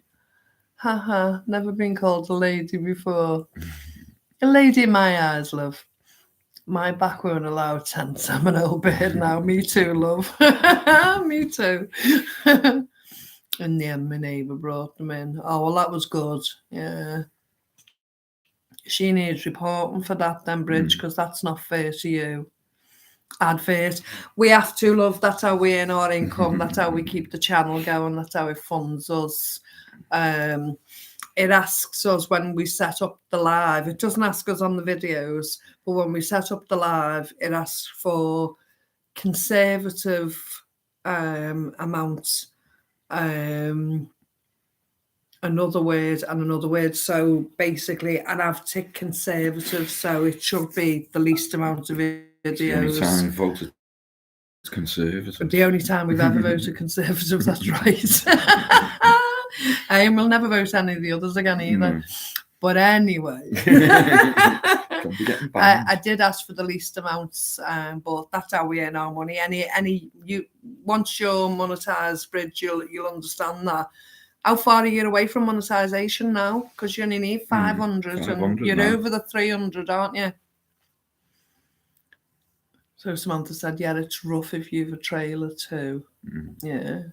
Haha, never been called a lady before. A lady in my eyes, love. My back won't allow tents. I'm an old bird now. Me too, love. Me too. And then my neighbour brought them in. Oh, well, that was good. Yeah. She needs reporting for that then, Bridge, because that's not fair to you. Advert. We have to, love. That's how we earn our income. That's how we keep the channel going. That's how it funds us. It asks us when we set up the live. It doesn't ask us on the videos, but when we set up the live, it asks for conservative amounts. Another word. So basically, and I've ticked conservative, so it should be the least amount of videos. It's the only time we've voted Conservative. The only time we've ever voted Conservative, that's right. And we'll never vote any of the others again either. But anyway, I did ask for the least amounts, but that's how we earn our money. Once you're monetized, Bridge, you'll understand that How far are you away from monetization now? Because you only need 500, and 500 you're now. over the 300, aren't you? So Samantha said, yeah, it's rough if you've a trailer too. Yeah.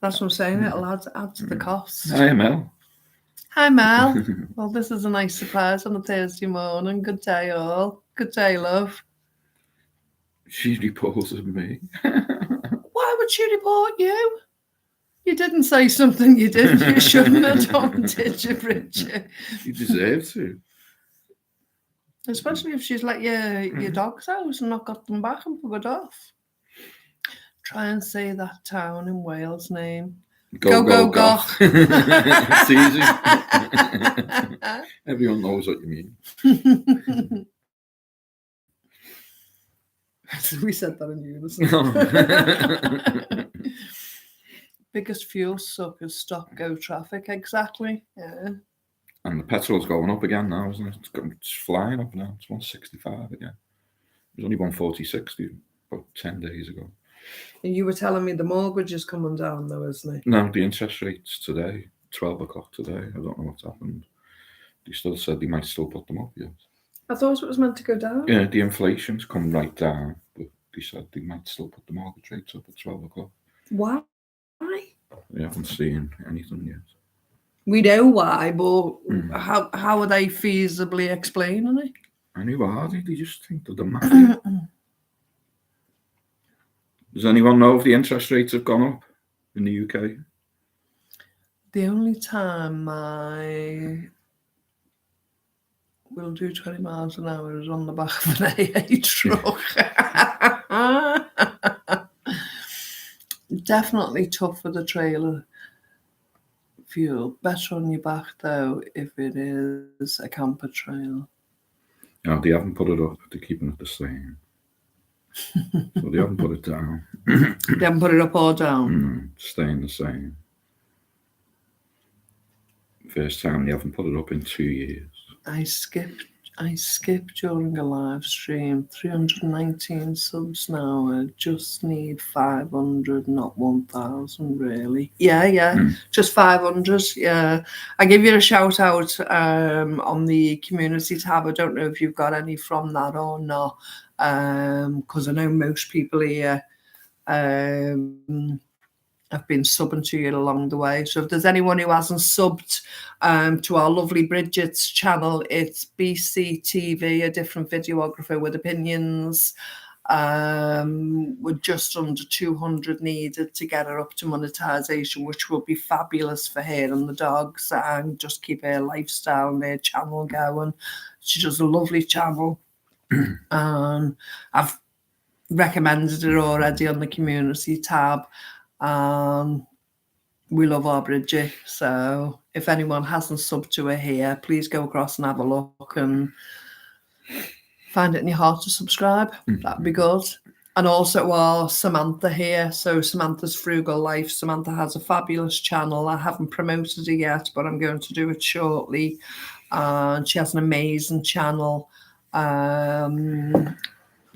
That's what I'm saying. It'll add to the cost. Hi, Mel. Hi, Mel. Well, this is a nice surprise on a Thursday morning. Good day, all. Good day, love. She reported me. Why would she report you? You didn't say something you did. You shouldn't have done, did you, Bridget? You deserve to. Especially if she's let your dogs out and not got them back and buggered off. Try and say that town in Wales name. Go, goth. It's easy. Everyone knows what you mean. We said that in unison. Biggest fuel suckers, stop go traffic. Exactly. Yeah. And the petrol's going up again now, isn't it? It's flying up now. It's 165 again. It was only 146 about 10 days ago. You were telling me the mortgage is coming down, though, isn't it? No, the interest rates today, 12 o'clock today. I don't know what's happened. They still said they might still put them up, yes. I thought it was meant to go down. Yeah, the inflation's come right down, but they said they might still put the mortgage rates up at 12 o'clock. Why? They haven't seen anything yet. We know why, but how are they feasibly explaining it? And who are they? They just think they're the mafia. Does anyone know if the interest rates have gone up in the UK? The only time I will do 20 miles an hour is on the back of an AA truck. Definitely tough for the trailer fuel. Better on your back, though, if it is a camper trailer. No, they haven't put it up. They're keeping it the same. So they haven't put it down. They haven't put it up or down? Staying the same. First time they haven't put it up in 2 years. I skipped during a live stream. 319 subs now. I just need 500, not 1,000, really. Yeah. Just 500. Yeah. I give you a shout out on the community tab. I don't know if you've got any from that or not, because I know most people here I've been subbing to you along the way. So if there's anyone who hasn't subbed to our lovely Bridget's channel, it's BCTV, a different videographer with opinions. We're just under 200 needed to get her up to monetization, which will be fabulous for her and the dogs, and just keep her lifestyle and her channel going. She does a lovely channel. I've recommended it already on the community tab. We love our Bridget, so if anyone hasn't subbed to her here, please go across and have a look and find it in your heart to subscribe. That'd be good. And also our Samantha here, so Samantha's Frugal Life. Samantha has a fabulous channel. I haven't promoted it yet, but I'm going to do it shortly. She has an amazing channel.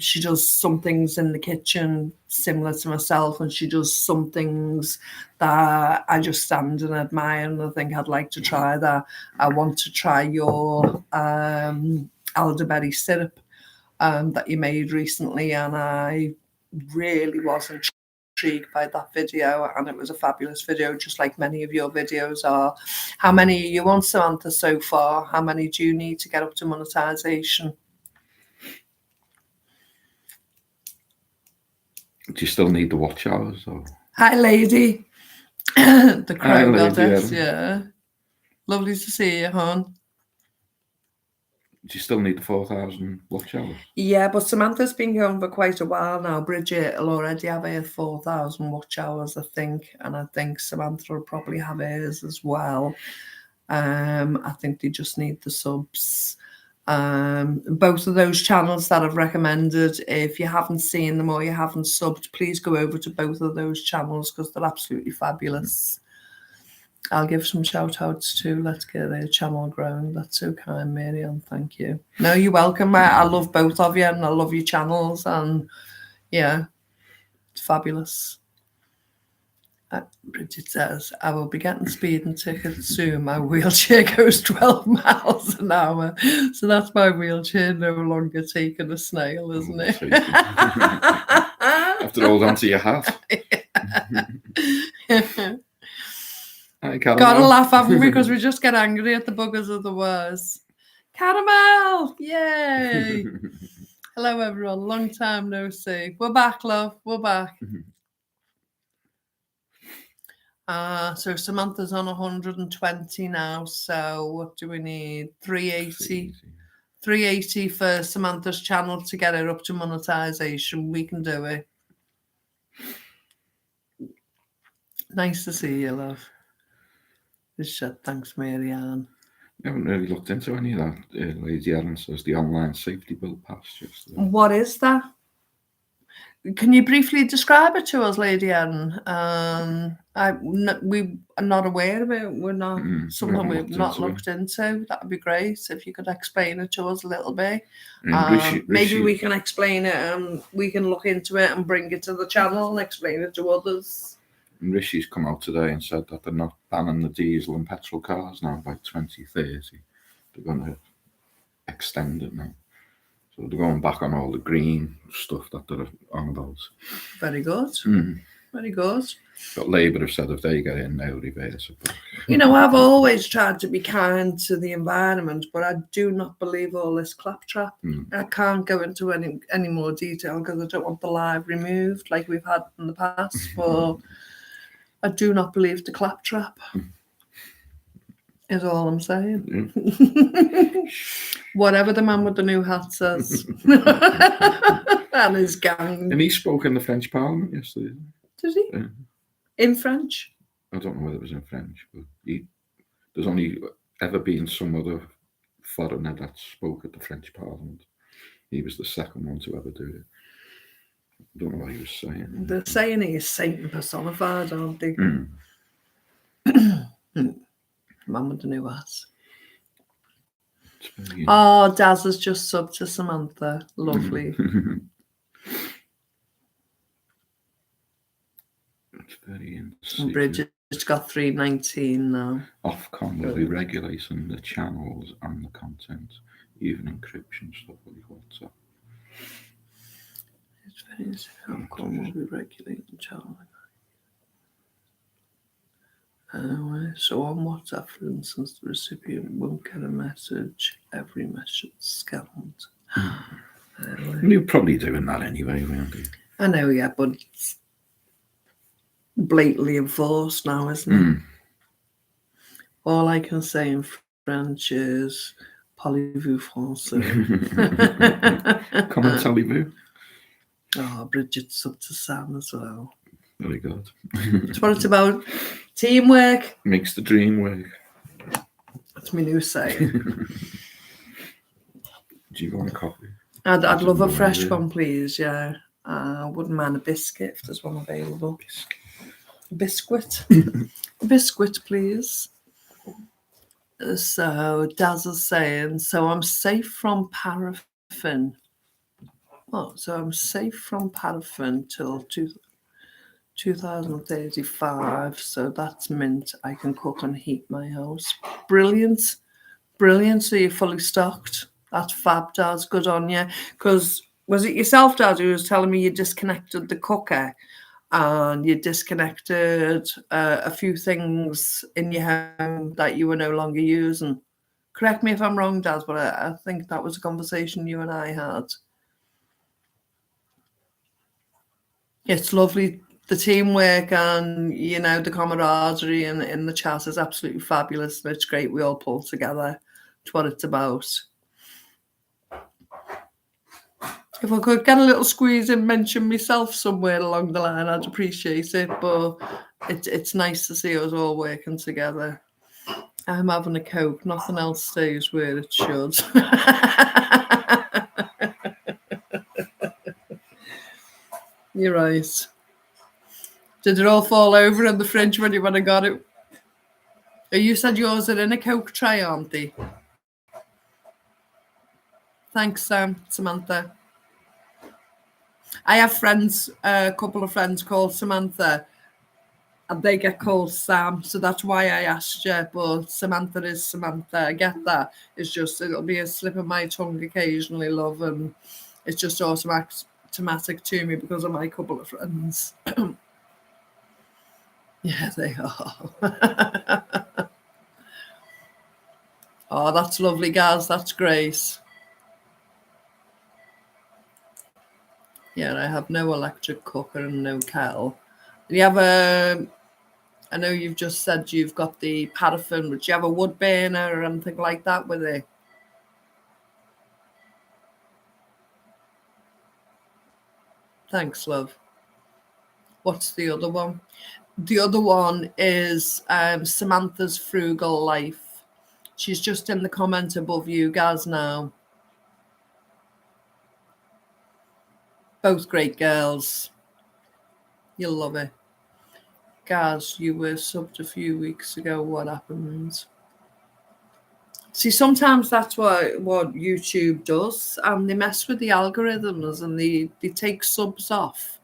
She does some things in the kitchen similar to myself, and she does some things that I just stand and admire, and I think I'd like to try that. I want to try your elderberry syrup that you made recently, and I really was intrigued by that video, and it was a fabulous video, just like many of your videos are. How many are you on, Samantha, so far? How many do you need to get up to monetization? Do you still need the watch hours? Or? Hi, lady. The crow goddess, yeah. yeah. Lovely to see you, hon. Do you still need the 4,000 watch hours? Yeah, but Samantha's been going for quite a while now. Bridget will already have her 4,000 watch hours, I think. And I think Samantha will probably have hers as well. I think they just need the subs. Both of those channels that I've recommended, if you haven't seen them or you haven't subbed, please go over to both of those channels because they're absolutely fabulous. I'll give some shout outs too. Let's get their channel growing. That's so kind, Miriam. Thank you. No, you're welcome. I love both of you and I love your channels, and yeah, it's fabulous. Bridget says, I will be getting speeding tickets soon. My wheelchair goes 12 miles an hour. So that's my wheelchair no longer taking a snail, isn't it? Have to hold on to your hat. Hi, Caramel. Gotta laugh, haven't we? Because we just get angry at the buggers of the words. Caramel! Yay! Hello, everyone. Long time no see. We're back, love. We're back. So Samantha's on 120 now. So what do we need? 380. 380 for Samantha's channel to get her up to monetization. We can do it. Nice to see you, love. Just said thanks, Marianne. I haven't really looked into any of that. Lady Erin says the online safety bill passed yesterday. What is that? Can you briefly describe it to us, Lady Erin? We are not aware of it. We're not something we've not looked into. That would be great if you could explain it to us a little bit. Maybe we can explain it and we can look into it and bring it to the channel and explain it to others. And Rishi's come out today and said that they're not banning the diesel and petrol cars now by 2030. They're going to extend it now. So they're going back on all the green stuff that they're on about. Very good. Very good. But Labour have said if they get in, they'll reverse it. You know, I've always tried to be kind to the environment, but I do not believe all this claptrap. I can't go into any more detail because I don't want the live removed like we've had in the past. But I do not believe the claptrap. Is all I'm saying. Whatever the man with the new hat says. And his gang. And he spoke in the French Parliament yesterday. Did he? Yeah. In French? I don't know whether it was in French, but there's only ever been some other foreigner that spoke at the French Parliament. He was the second one to ever do it. I don't know what he was saying. They're saying he is Satan personified, aren't they? Man with the new ass. Oh, Daz has just subbed to Samantha. Lovely. It's very And Bridget's got 319 now. Ofcom will be regulating the channels and the content, even encryption stuff like WhatsApp. It's very Ofcom will be regulating the channel. So on WhatsApp, for instance, the recipient won't get a message. Every message is scanned. You're probably doing that anyway, won't you? I know, yeah, but it's blatantly enforced now, isn't it? All I can say in French is parlez-vous français? Comment allez-vous? Oh, Bridget's up to Sam as well. Very good. That's what it's about. Teamwork. Makes the dream work. That's my new saying. Do you want a coffee? I'd love a fresh one, please, yeah. I wouldn't mind a biscuit if there's one available. Biscuit. Biscuit, please. So Daz is saying, so I'm safe from paraffin. Oh, so I'm safe from paraffin till 2035. So that's mint. I can cook and heat my house. Brilliant. Brilliant. So you're fully stocked. That's fab, Daz. Good on you. Because was it yourself, Dad, who was telling me you disconnected the cooker and you disconnected a few things in your home that you were no longer using? Correct me if I'm wrong, Dad, but I think that was a conversation you and I had. It's lovely. The teamwork and, you know, the camaraderie in the chat is absolutely fabulous. It's great. We all pull together. It's what it's about. If I could get a little squeeze and mention myself somewhere along the line, I'd appreciate it. But it's nice to see us all working together. I'm having a Coke. Nothing else stays where it should. You're right. Did it all fall over in the fridge when you went and got it? You said yours are in a Coke tray, aren't they? Thanks, Samantha. I have friends, a couple of friends called Samantha, and they get called Sam, so that's why I asked you. But Samantha is Samantha. I get that. It's just it'll be a slip of my tongue occasionally, love, and it's just automatic to me because of my couple of friends. Yeah, they are. Oh, that's lovely, Gaz. That's Grace. Yeah, I have no electric cooker and no kettle. Do you have a... I know you've just said you've got the paraffin, but do you have a wood burner or anything like that with it? Thanks, love. What's the other one? The other one is Samantha's Frugal Life. She's just in the comment above you guys now. Both great girls. You'll love it. Gaz, you were subbed a few weeks ago. What happened? See, sometimes that's what YouTube does. They mess with the algorithms and they take subs off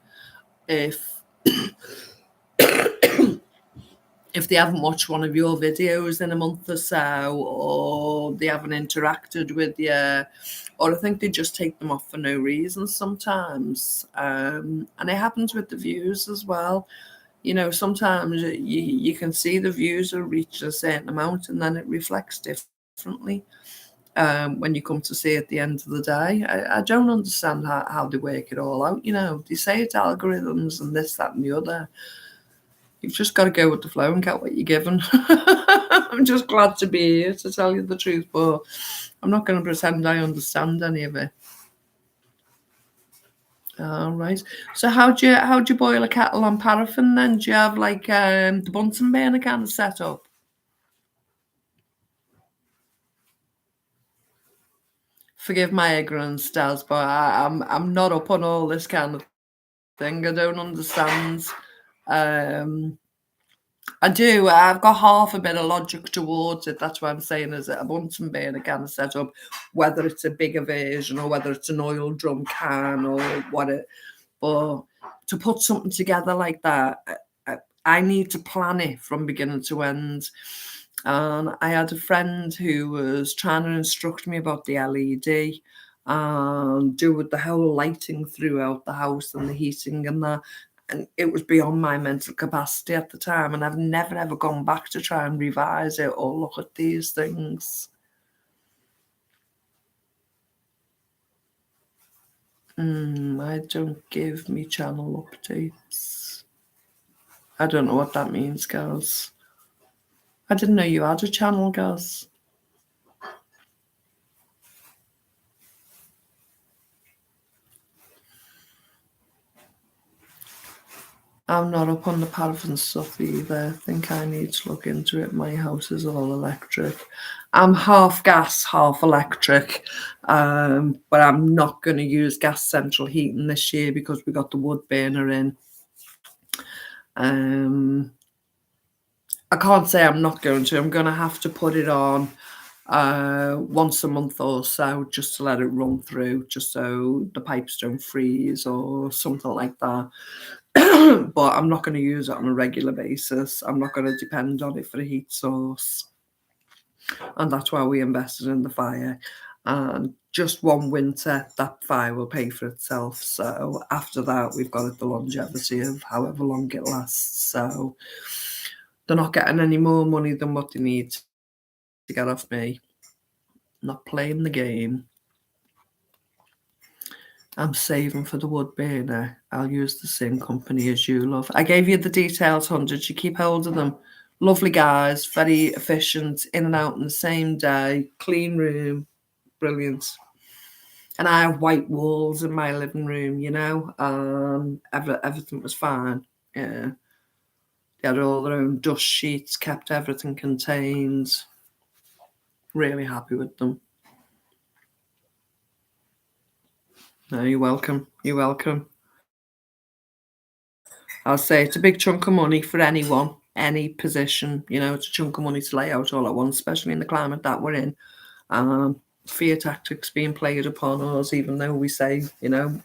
if if they haven't watched one of your videos in a month or so, or they haven't interacted with you, or I think they just take them off for no reason sometimes. And it happens with the views as well. You know, sometimes you can see the views are reached a certain amount and then it reflects differently when you come to see it at the end of the day. I don't understand how they work it all out. You know, they say it's algorithms and this, that, and the other. You've just got to go with the flow and get what you're given. I'm just glad to be here, to tell you the truth, but I'm not going to pretend I understand any of it. All right. So how'd you boil a kettle on paraffin then? Do you have like the Bunsen burner kind of set up? Forgive my ignorance, Daz, but I'm not up on all this kind of thing. I don't understand. I do. I've got half a bit of logic towards it. That's what I'm saying. Is it a Bunsen burner kind of setup, whether it's a bigger version or whether it's an oil drum can or what it. But to put something together like that, I need to plan it from beginning to end. And I had a friend who was trying to instruct me about the LED and do with the whole lighting throughout the house and the heating and that. And it was beyond my mental capacity at the time. And I've never, ever gone back to try and revise it or look at these things. I don't give me channel updates. I don't know what that means, girls. I didn't know you had a channel, girls. I'm not up on the paraffin stuff either. I think I need to look into it. My house is all electric. I'm half gas, half electric. But I'm not going to use gas central heating this year because we got the wood burner in. I can't say I'm not going to. I'm going to have to put it on once a month or so just to let it run through, just so the pipes don't freeze or something like that. But I'm not going to use it on a regular basis. I'm not going to depend on it for a heat source. And that's why we invested in the fire. And just one winter, that fire will pay for itself. So after that, we've got the longevity of however long it lasts. So they're not getting any more money than what they need to get off me. Not playing the game. I'm saving for the wood burner. I'll use the same company as you, love. I gave you the details, 100. You keep hold of them. Lovely guys, very efficient, in and out in the same day, clean room, brilliant. And I have white walls in my living room, you know. Everything was fine. Yeah. They had all their own dust sheets, kept everything contained. Really happy with them. No, you're welcome. You're welcome. I'll say it's a big chunk of money for anyone, any position. You know, it's a chunk of money to lay out all at once, especially in the climate that we're in. Fear tactics being played upon us, even though we say, you know,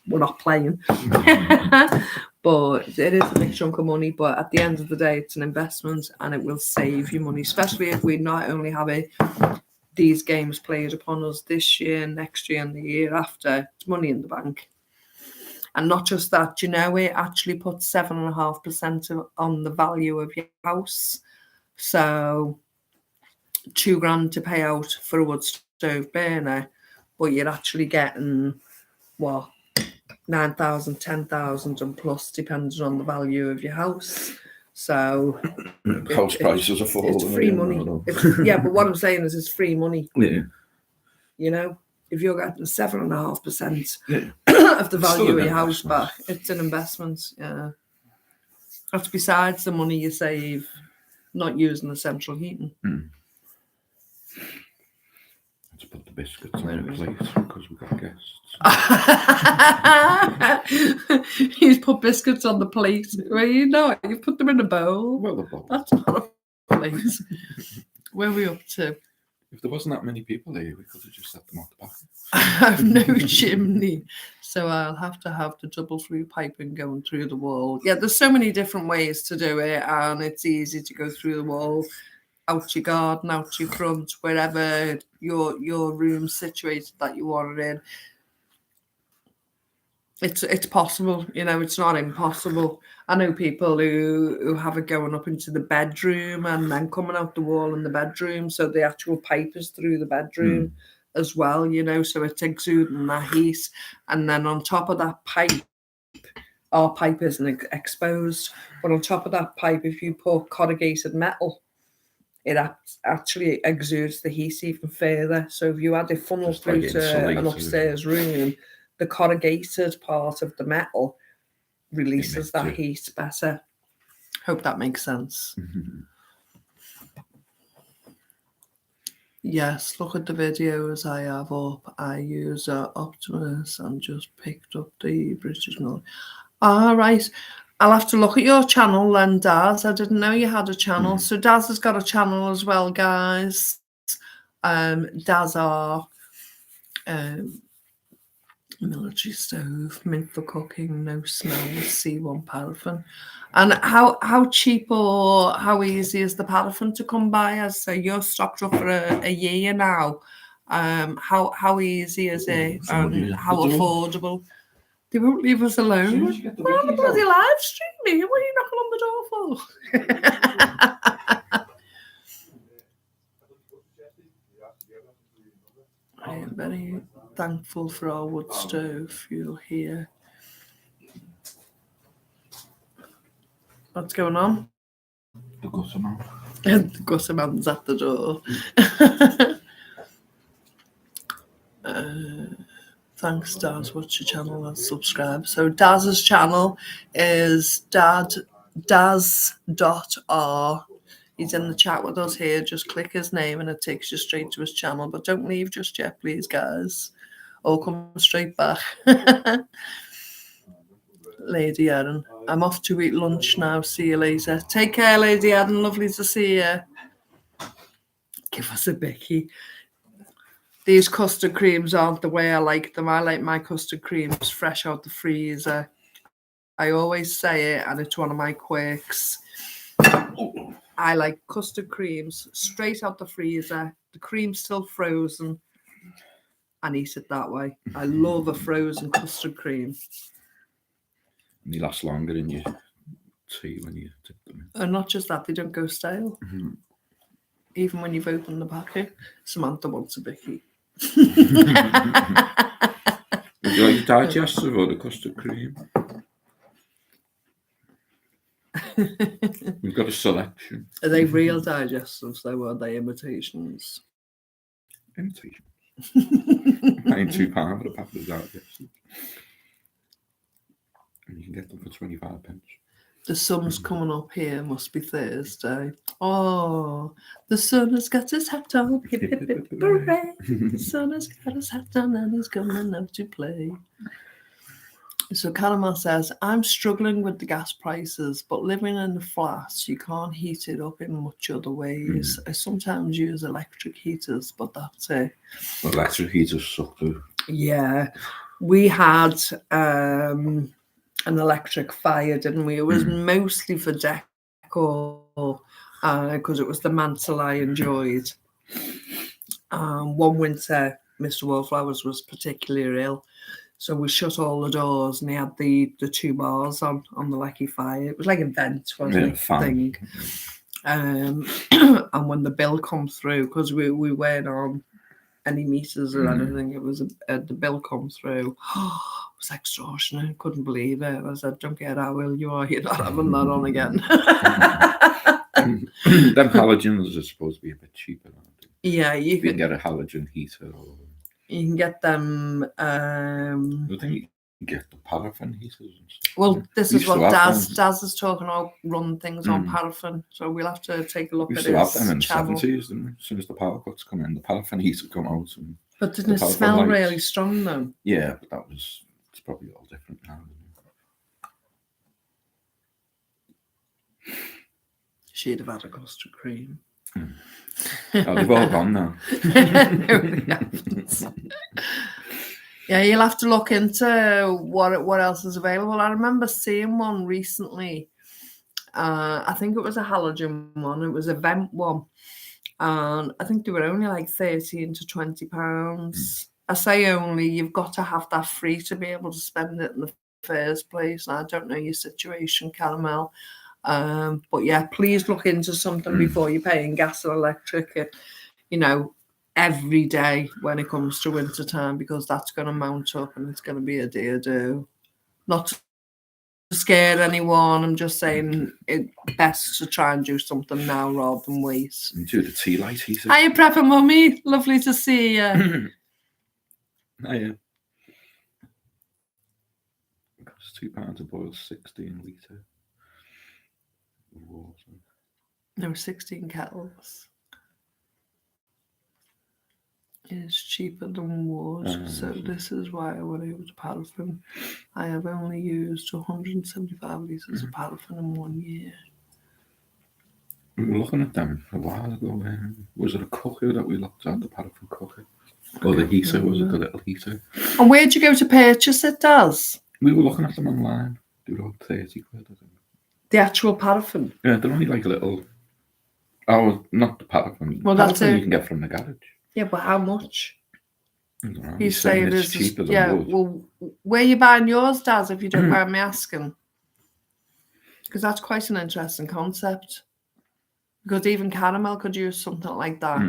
we're not playing. But But it is a big chunk of money, but at the end of the day, it's an investment and it will save you money, especially if we not only have these games played upon us this year, next year, and the year after. It's money in the bank. And not just that, it actually puts 7.5% on the value of your house. So $2,000 to pay out for a wood stove burner, but you're actually getting, what, 9,000, 10,000 and plus, depending on the value of your house. So House prices are falling. It's free money. Yeah, but what I'm saying is it's free money. Yeah. If you're getting 7.5% Yeah. of the value of your house back, it's an investment. Yeah. That's besides the money you save not using the central heating. Let's put the biscuits on the plate because we've got guests. He's put biscuits on the plate. Well, you put them in a bowl. Well, the bowl. That's not a plate. Where are we up to? If there wasn't that many people here, we could have just set them off the back. I have no chimney, so I'll have to have the double flue piping going through the wall. Yeah, there's so many different ways to do it, and it's easy to go through the wall, out your garden, out your front, wherever your room's situated that you want it in. It's possible, it's not impossible. I know people who have it going up into the bedroom and then coming out the wall in the bedroom, so the actual pipe is through the bedroom as well, so it's exuding that heat. And then on top of that pipe, our pipe isn't exposed, but on top of that pipe, if you put corrugated metal, it actually exudes the heat even further. So if you had it funneled through to an upstairs room, the corrugated part of the metal releases that heat better. Hope that makes sense. Mm-hmm. Yes, look at the videos I have up. I use Optimus and just picked up the British Milk. All right. I'll have to look at your channel then, Daz. I didn't know you had a channel. So Daz has got a channel as well, guys. Daz are military stove, mint for cooking, no smell, C1 paraffin. And how cheap or how easy is the paraffin to come by? As so you're stocked up for a year now. How easy is it and how affordable? They won't leave us alone. We're on a bloody live stream here. What are you knocking on the door for? I am very thankful for our wood stove. You'll hear. What's going on? The gutterman. The gutterman's at the door. Thanks, Daz. Watch your channel and subscribe. So Daz's channel is daz.r. He's in the chat with us here. Just click his name and it takes you straight to his channel. But don't leave just yet, please, guys. Or come straight back. Lady Erin, I'm off to eat lunch now. See you later. Take care, Lady Erin. Lovely to see you. Give us a bicky. These custard creams aren't the way I like them. I like my custard creams fresh out the freezer. I always say it, and it's one of my quirks. I like custard creams straight out the freezer. The cream's still frozen, and eat it that way. I love a frozen custard cream. They last longer in your tea when you dip them in. And not just that, they don't go stale. Mm-hmm. Even when you've opened the packet. Samantha wants a bicky. Would you like digestive or the custard cream? We've got a selection. Are they real digestives though, or are they imitations? Imitation. Paying £2 for a pack of digestives. And you can get them for 25 pence. The sun's coming up here, must be Thursday. Oh, the sun has got his hat on. Hip, hip, hip, hooray. The sun has got his hat on and he's coming out to play. So Caramel says, I'm struggling with the gas prices, but living in the flats, you can't heat it up in much other ways. I sometimes use electric heaters, but that's it. Electric heaters suck too. Yeah. We had an electric fire, didn't we? It was mostly for decor because it was the mantle I enjoyed. One winter, Mr. Wallflowers was particularly ill, so we shut all the doors and he had the 2 bars on the lecky fire. It was like a vent, wasn't it? Thing. And when the bill come through, because we weren't on any meters or anything, it was the bill come through. It was extortionate. I couldn't believe it. I said, "Don't get how ill you are. You're not having that on again." Them halogens are supposed to be a bit cheaper, aren't they? Yeah, you can get a halogen heater. You can get them. I think you can get the paraffin heaters and stuff. Well, this is what Daz is talking about, run things on paraffin. So we'll have to take a look at it. We used to have them in the 70s, didn't we? As soon as the power cuts come in, the paraffin heater come out. But didn't it smell really strong though? Yeah, but it's probably all different now. She'd have had a custard cream. Oh, they've all gone now. Yeah, you'll have to look into what else is available. I remember seeing one recently. I think it was a halogen one. It was a vent one. And I think they were only like £13 to £20. I say only, you've got to have that free to be able to spend it in the first place. I don't know your situation, Caramel. But yeah, please look into something before you're paying gas and electric, every day when it comes to winter time, because that's going to mount up and it's going to be a do. Not to scare anyone, I'm just saying it's best to try and do something now rather than wait. And do the tea light heater. Hiya, Prepper Mummy. Lovely to see you. Hiya. It costs £2 to boil 16 litre of water. There were 16 kettles. It's cheaper than wood, so this is why I went over to paraffin. I have only used 175 litres of paraffin in 1 year. We were looking at them a while ago. Was it a cooker that we looked at, the paraffin cooker? Or the heater, was it the little heater? And where'd you go to purchase it, Daz? We were looking at them online. They were about 30 quid, I think. The actual paraffin? Yeah, they're only like a little... Oh, not the paraffin. Well, that's it. You can get from the garage. Yeah, but how much? I don't know. He's saying it's cheaper than wood. Well, where are you buying yours, Daz, if you don't mind me asking? Because that's quite an interesting concept. Because even Caramel could use something like that.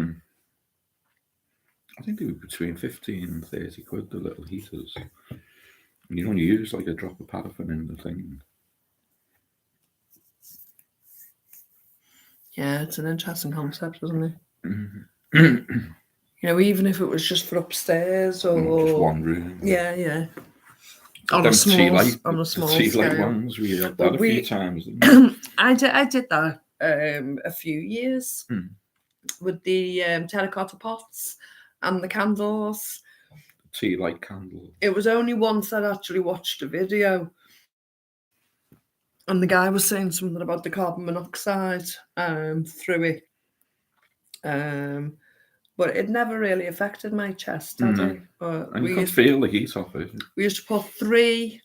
I think they were between 15 and 30 quid, the little heaters. And you only use like a drop of paraffin in the thing. Yeah, it's an interesting concept, isn't it? Even if it was just for upstairs or just one room. Yeah. On a small tea scale. light ones, we had that a few times. I did that a few years with the terracotta pots and the candles. Tea light candle. It was only once I'd actually watched a video. And the guy was saying something about the carbon monoxide through it. But it never really affected my chest, did it? And you could feel the heat off it. We used to put 3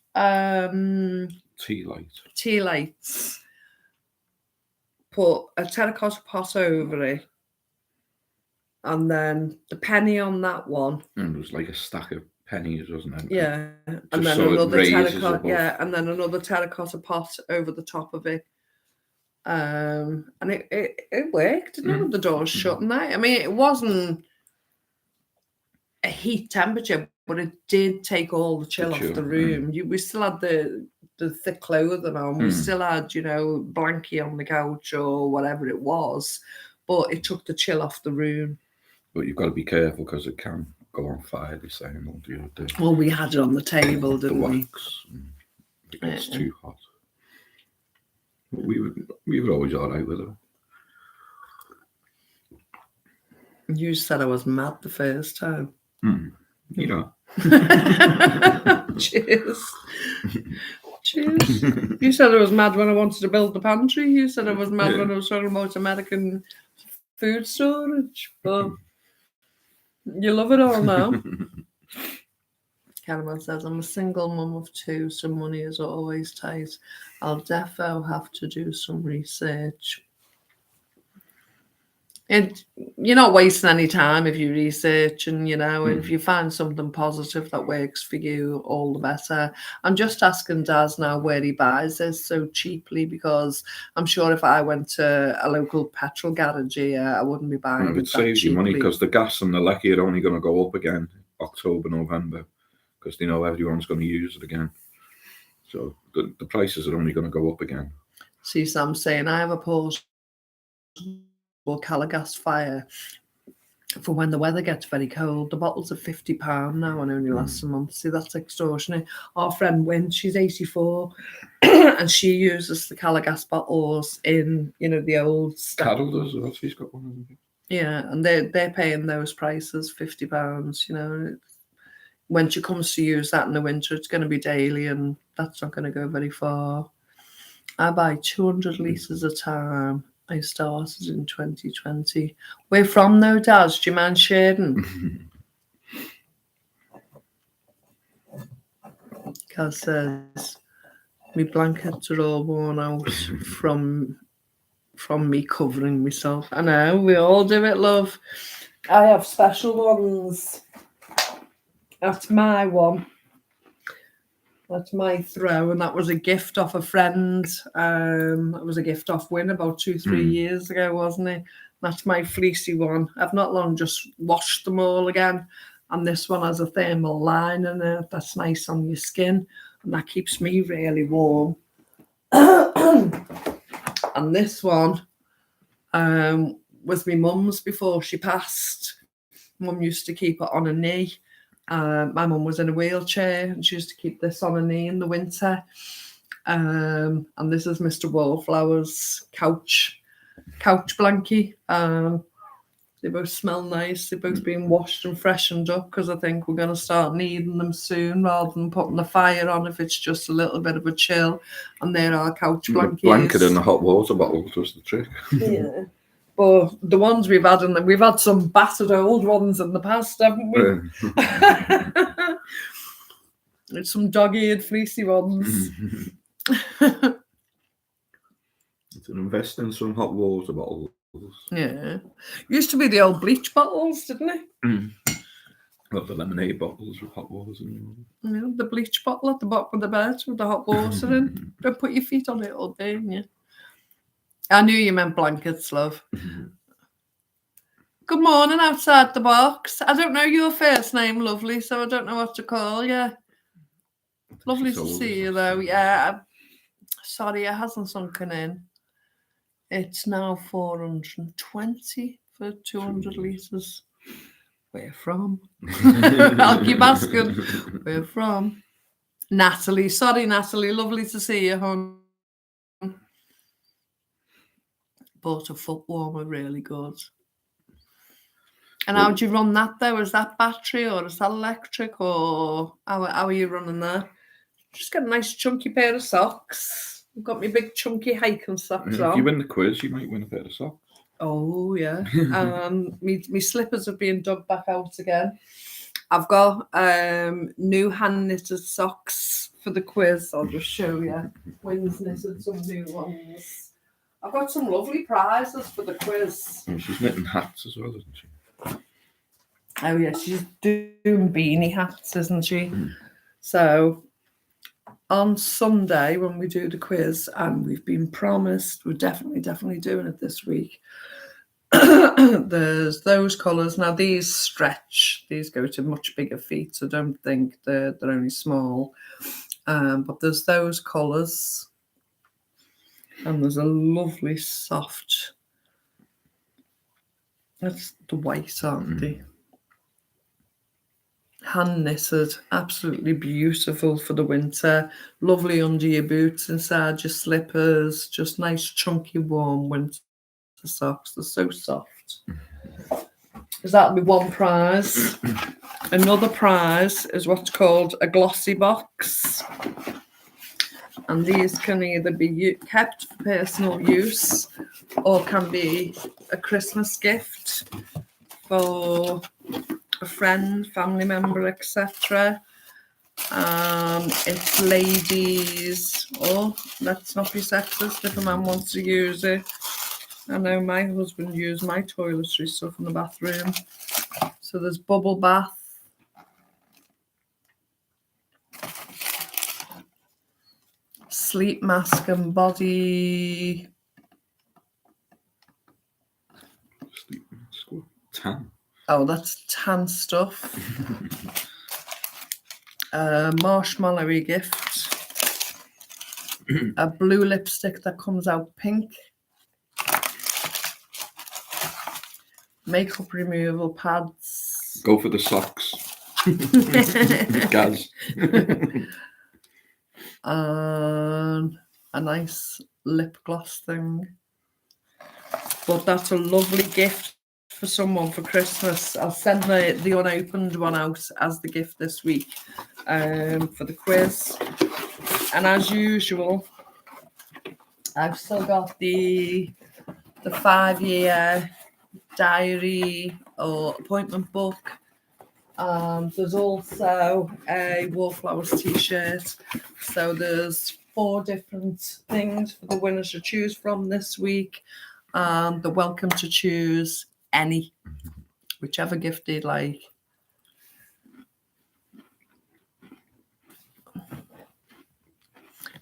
tea lights, put a terracotta pot over it, and then the penny on that one. And it was like a stack of pennies, wasn't it? Yeah, and then another terracotta pot over the top of it. And it worked, didn't it? The doors shut and that. I mean, it wasn't a heat temperature, but it did take all the chill off the room. We still had the thick clothing on. We still had, blankie on the couch or whatever it was, but it took the chill off the room. But you've got to be careful because it can go on fire, they're saying. Well, we had it on the table, didn't we? Wax, it gets too hot. But we were always all right with it. You said I was mad the first time. You know. Cheers. You said I was mad when I wanted to build the pantry. You said I was mad when I was talking about American food storage. But you love it all now. Caramel says, I'm a single mum of 2, so money is always tight. I'll defo have to do some research. You're not wasting any time if you research, and and if you find something positive that works for you, all the better. I'm just asking Daz now where he buys this so cheaply, because I'm sure if I went to a local petrol garage here, I wouldn't be buying it It that saves you money, cheaply. because the gas and the lecky are only going to go up again October, November, because they know everyone's going to use it again. So the prices are only going to go up again. See Sam saying, I have a portable Calagas fire for when the weather gets very cold. The bottles are £50 now and only last a month. See, that's extortionate. Our friend Wynne, she's 84, and she uses the Calagas bottles in, the old stuff. Carol does, or she's got one of them. Yeah, and they're paying those prices, £50. When she comes to use that in the winter, it's going to be daily, and that's not going to go very far. I buy 200 litres a time. I started in 2020. Where from though, Daz? Do you mind sharing? Kaz says, my blankets are all worn out from me covering myself. I know, we all do it, love. I have special ones. That's my one. That's my throw, and that was a gift off a friend. That was a gift off Wynne about 2-3 years ago, wasn't it? That's my fleecy one. I've not long just washed them all again, and this one has a thermal line in it that's nice on your skin, and that keeps me really warm. And this one was my mum's before she passed. Mum used to keep it on her knee. My mum was in a wheelchair, and she used to keep this on her knee in the winter. And this is Mr. Wallflower's couch blankie. They both smell nice. They've both been washed and freshened up, because I think we're going to start needing them soon, rather than putting the fire on if it's just a little bit of a chill. And there are couch blankets. The blanket in the hot water bottle does the trick. Yeah. But the ones we've had some battered old ones in the past, haven't we? It's some dog-eared fleecy ones. You can invest in some hot water bottles. Yeah. Used to be the old bleach bottles, didn't it? Well, the lemonade bottles with hot water in them. Yeah, the bleach bottle at the bottom of the bed with the hot water in. Don't put your feet on it, it'll burn you. I knew you meant blankets, love. Good morning outside the box. I don't know your first name, lovely, so I don't know what to call you. Lovely to see you, though. Yeah, sorry, it hasn't sunken in. It's now 420 for 200 litres. Where from? I'll keep asking. Where from? Natalie. Sorry, Natalie. Lovely to see you, hon. Bought a foot warmer, really good. And how do you run that, though? Is that battery, or is that electric, or how are you running that? Just got a nice chunky pair of socks. I've got my big chunky hiking socks on. If you win the quiz, you might win a pair of socks. Oh, yeah. Me slippers have been dug back out again. I've got new hand-knitted socks for the quiz. I'll just show you. Wynn's knitted some new ones. I've got some lovely prizes for the quiz. And she's knitting hats as well, isn't she? Oh, yeah, she's doing beanie hats, isn't she? So on Sunday, when we do the quiz, and we've been promised, we're definitely doing it this week, there's those colours. Now, these stretch. These go to much bigger feet, so don't think they're only small. But there's those colours. And there's a lovely soft... That's the white, aren't they? Hand knitted, absolutely beautiful for the winter. Lovely under your boots, inside your slippers. Just nice, chunky, warm winter socks. They're so soft. So that'll be one prize. Another prize is what's called a glossy box. And these can either be kept for personal use, or can be a Christmas gift for a friend, family member, etc. It's ladies. Oh, let's not be sexist if a man wants to use it. I know my husband used my toiletry stuff in the bathroom. So there's bubble bath. Sleep mask and body. Sleep mask. What? Tan. Oh, that's tan stuff. Marshmallowy gift. A blue lipstick that comes out pink. Makeup removal pads. Go for the socks. Gaz. And a nice lip gloss thing. But that's a lovely gift for someone for Christmas. I'll send the unopened one out as the gift this week for the quiz. And as usual, I've still got the 5-year diary or appointment book. There's also a Wallflowers t-shirt. So there's 4 different things for the winners to choose from this week. They're welcome to choose any, whichever gift they'd like.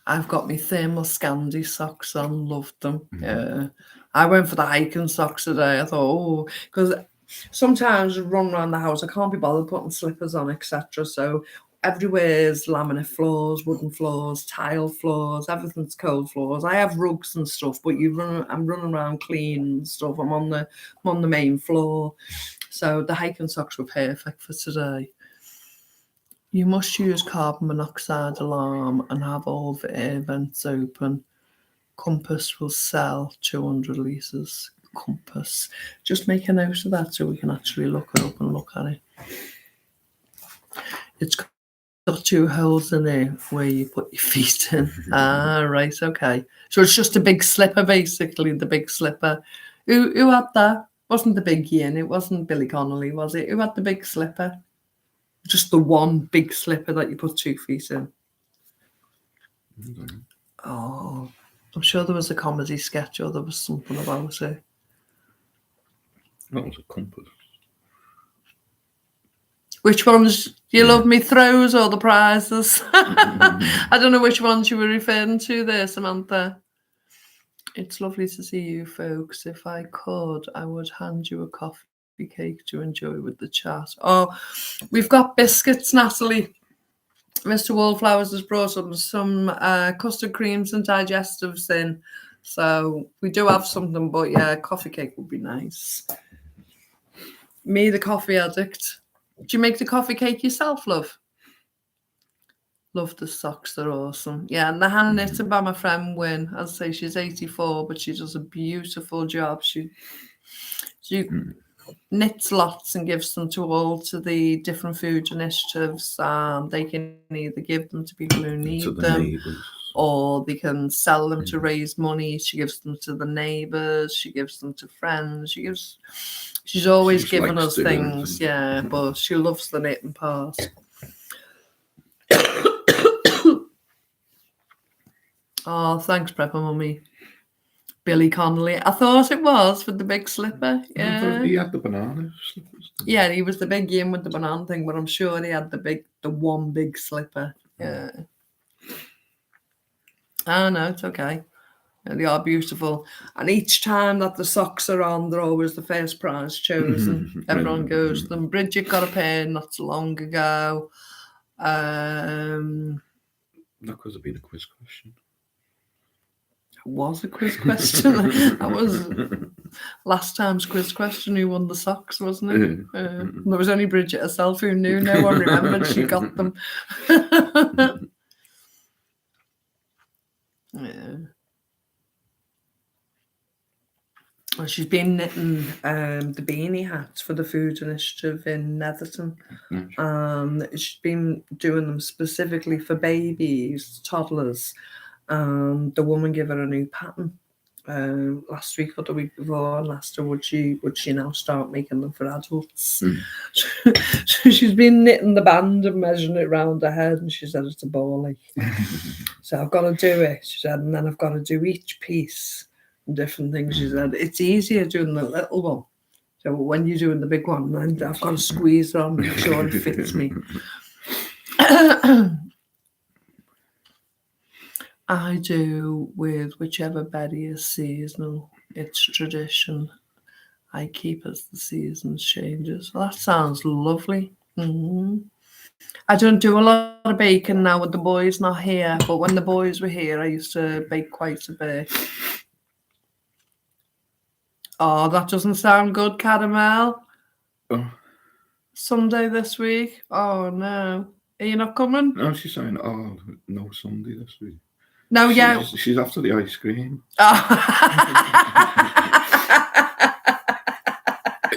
I've got my thermal Scandi socks on, loved them. Yeah. I went for the hiking socks today. I thought, because sometimes I run around the house, I can't be bothered putting slippers on, etc. So everywhere's laminate floors, wooden floors, tile floors, everything's cold floors. I have rugs and stuff, but I'm running around clean and stuff. I'm on the main floor. So the hiking socks were perfect for today. You must use carbon monoxide alarm and have all the air vents open. Compass will sell 200 litres. Compass. Just make a note of that so we can actually look it up and look at it. It's got 2 holes in it where you put your feet in. Right, okay. So it's just a big slipper, basically, the big slipper. Who had that? Wasn't the big Ian, it wasn't Billy Connolly, was it? Who had the big slipper? Just the one big slipper that you put 2 feet in. Mm-hmm. Oh, I'm sure there was a comedy sketch or there was something about it. That was a compass. Which ones do you love me throws or the prizes? I don't know which ones you were referring to there, Samantha. It's lovely to see you folks. If I could, I would hand you a coffee cake to enjoy with the chat. Oh, we've got biscuits, Natalie. Mr. Wallflowers has brought some custard creams and digestives in. So we do have something, but yeah, coffee cake would be nice. Me, the coffee addict. Do you make the coffee cake yourself, love? Love the socks, they're awesome. Yeah, and the hand knitted by my friend Wynne. I'd say she's 84, but she does a beautiful job. She knits lots and gives them to the different food initiatives. They can either give them to people who need them, neighbors, or they can sell them to raise money. She gives them to the neighbors. She gives them to friends. She's always giving us things, yeah, but she loves the knitting part. Oh, thanks, Prepper Mummy. Billy Connolly. I thought it was for the big slipper. Yeah. He had the banana slippers. Yeah, he was the big Ian with the banana thing, but I'm sure he had the one big slipper. Yeah. Oh, no, it's okay. Yeah, they are beautiful. And each time that the socks are on, they're always the first prize chosen. Everyone goes to them. Bridget got a pair not so long ago. That could have been a quiz question. Was a quiz question. That was last time's quiz question. Who won the socks, wasn't it? There was only Bridget herself who knew. No one remembered she got them. Yeah. Well, she's been knitting the beanie hats for the food initiative in Netherton. She's been doing them specifically for babies, toddlers. The woman gave her a new pattern, last week or the week before, and asked her would she now start making them for adults. So she's been knitting the band and measuring it round her head, and she said it's a ball ache. So I've got to do it, she said, and then I've got to do each piece and different things. She said it's easier doing the little one. So when you're doing the big one, then I've got to squeeze it on, make sure it fits me. I do with whichever berry is seasonal. It's tradition. I keep as the seasons changes. Well, that sounds lovely. I don't do a lot of baking now with the boys not here, but when the boys were here, I used to bake quite a bit. Oh, that doesn't sound good, Caramel. Oh. Sunday this week? Oh, no. Are you not coming? No, she's saying, oh, no Sunday this week. No, yeah. She's after the ice cream.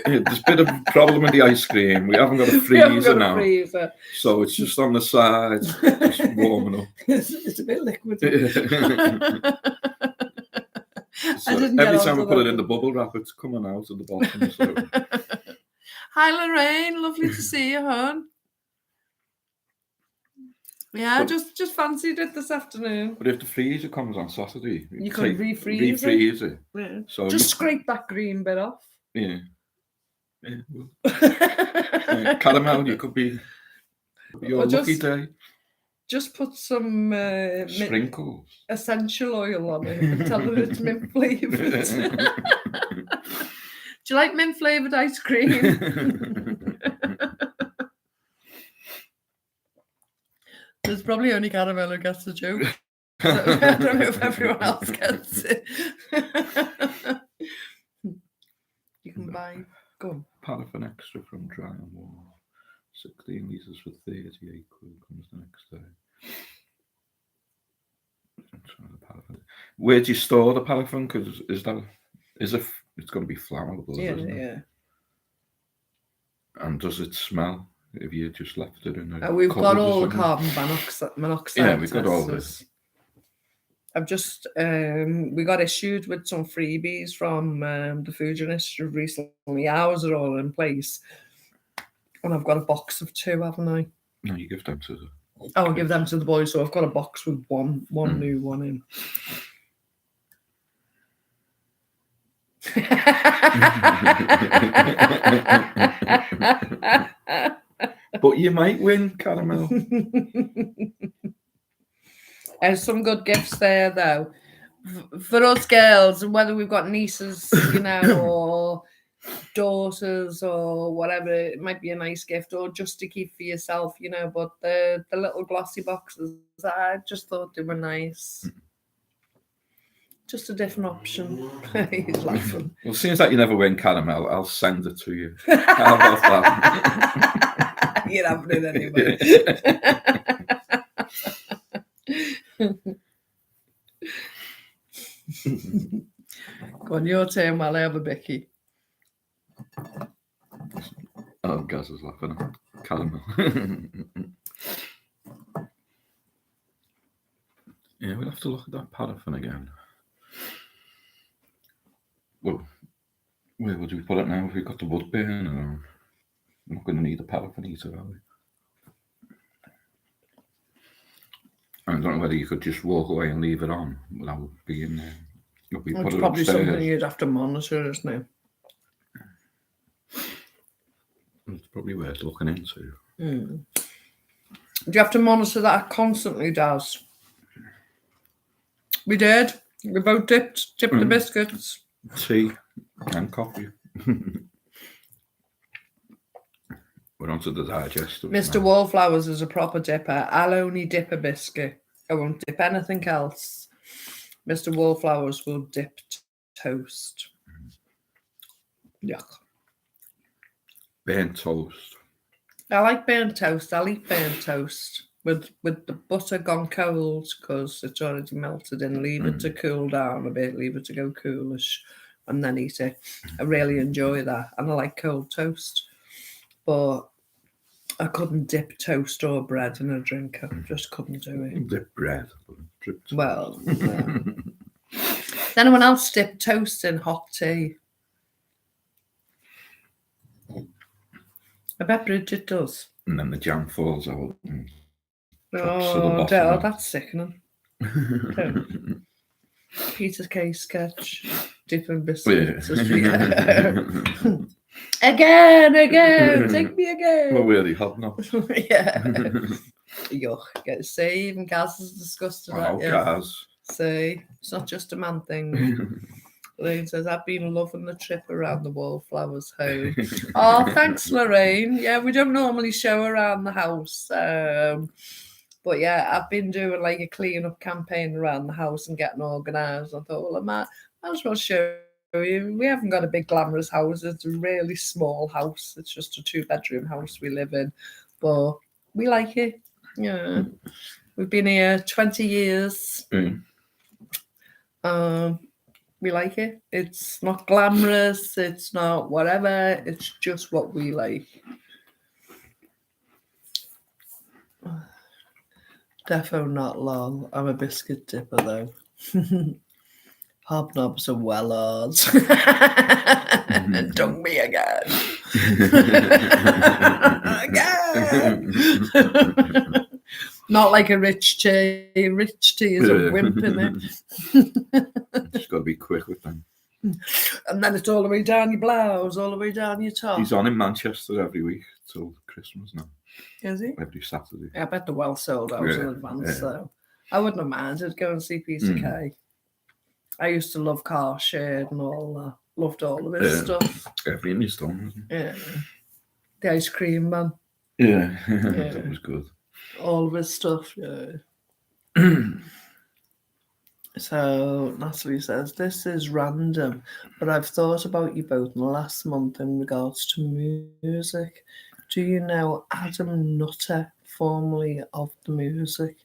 There's a bit of a problem with the ice cream. We haven't got a freezer now. So it's just on the side, just warming up. It's a bit liquid. So every time we put it in the bubble wrap, it's coming out of the bottom. So. Hi, Lorraine. Lovely to see you, hon. Yeah, but, just fancied it this afternoon. But if the freezer comes on Saturday, you can refreeze it. Yeah. So just scrape that green bit off. Yeah. Well, Caramel, you could be your lucky day. Just put some sprinkles, essential oil on it, and tell her it's mint flavoured. Do you like mint flavoured ice cream? There's probably only Caramel who gets the joke. So I don't know if everyone else gets it. You can buy. Go on. Paraffin extra from Dry and Warm. 16 litres for 38 quid comes the next day. Where do you store the paraffin? Because it's going to be flammable, isn't it? Yeah. And does it smell if you just left it in a we've got all the carbon monoxide. Yeah, we've got all this. I've just we got issued with some freebies from the Food Initiative recently. Ours are all in place, and I've got a box of 2, haven't I? No, you give them to the. I'll give them to the boys. So I've got a box with one new one in. But you might win, Caramel. There's some good gifts there, though. For us girls, whether we've got nieces, or daughters or whatever, it might be a nice gift, or just to keep for yourself, But the little glossy boxes, I just thought they were nice. Just a different option. He's laughing. Well, seems like you never win, Caramel, I'll send it to you. How about that? You're having it anyway. Go on, your turn while I have a bicky. Oh, Gaz is laughing at Caramel. Yeah, we'll have to look at that paraffin again. Well, where would we put it now if we've got the wood burn? Or we're not going to need a paraffin heater, are we? I don't know whether you could just walk away and leave it on without being there. It's probably something you'd have to monitor, isn't it? It's probably worth looking into. Do you have to monitor that constantly, Daz? We did. We both dipped the biscuits. Tea and coffee. We're onto the digestive. Mr. Wallflowers is a proper dipper. I'll only dip a biscuit. I won't dip anything else. Mr. Wallflowers will dip toast. Yuck. Burnt toast. I like burnt toast. I'll eat burnt toast with the butter gone cold because it's already melted in. Leave it to cool down a bit. Leave it to go coolish and then eat it. I really enjoy that. And I like cold toast. But I couldn't dip toast or bread in a drink. I just couldn't do it. Dip bread. Well, no. Does anyone else dip toast in hot tea? I bet Bridget does. And then the jam falls out. And drops to the Oh, bottom. that's sickening. Don't. Peter Kay sketch. Dipping biscuits. Yeah. Again, take me again. Well, really hobnob. Yeah. Yuck. See, even Gaz is disgusted at Oh, you. guys. See, it's not just a man thing. Lorraine says, I've been loving the trip around the wallflowers home. Oh, thanks, Lorraine. Yeah, we don't normally show around the house. But yeah, I've been doing like a clean-up campaign around the house and getting organised. I thought, well, I might as well show you. We haven't got a big glamorous house. It's a really small house. It's just a 2-bedroom house we live in. But we like it. Yeah. We've been here 20 years. We like it. It's not glamorous. It's not whatever. It's just what we like. Defo not long. I'm a biscuit dipper though. Hobnobs are well odds. Dung me again. Again. Not like a rich tea. Rich tea is a wimp in it. Just got to be quick with them. And then it's all the way down your blouse, all the way down your top. He's on in Manchester every week till Christmas now. Is he? Every Saturday. Yeah, I bet they're well sold out in advance, though. I wouldn't have minded going to see Peter Kay. I used to love Car Shade and all that. Loved all of his stuff. Everything he's done, isn't it? Yeah. The Ice Cream Man. Yeah, that was good. All of his stuff, yeah. So Natalie says, this is random, but I've thought about you both in the last month in regards to music. Do you know Adam Nutter, formerly of The Music?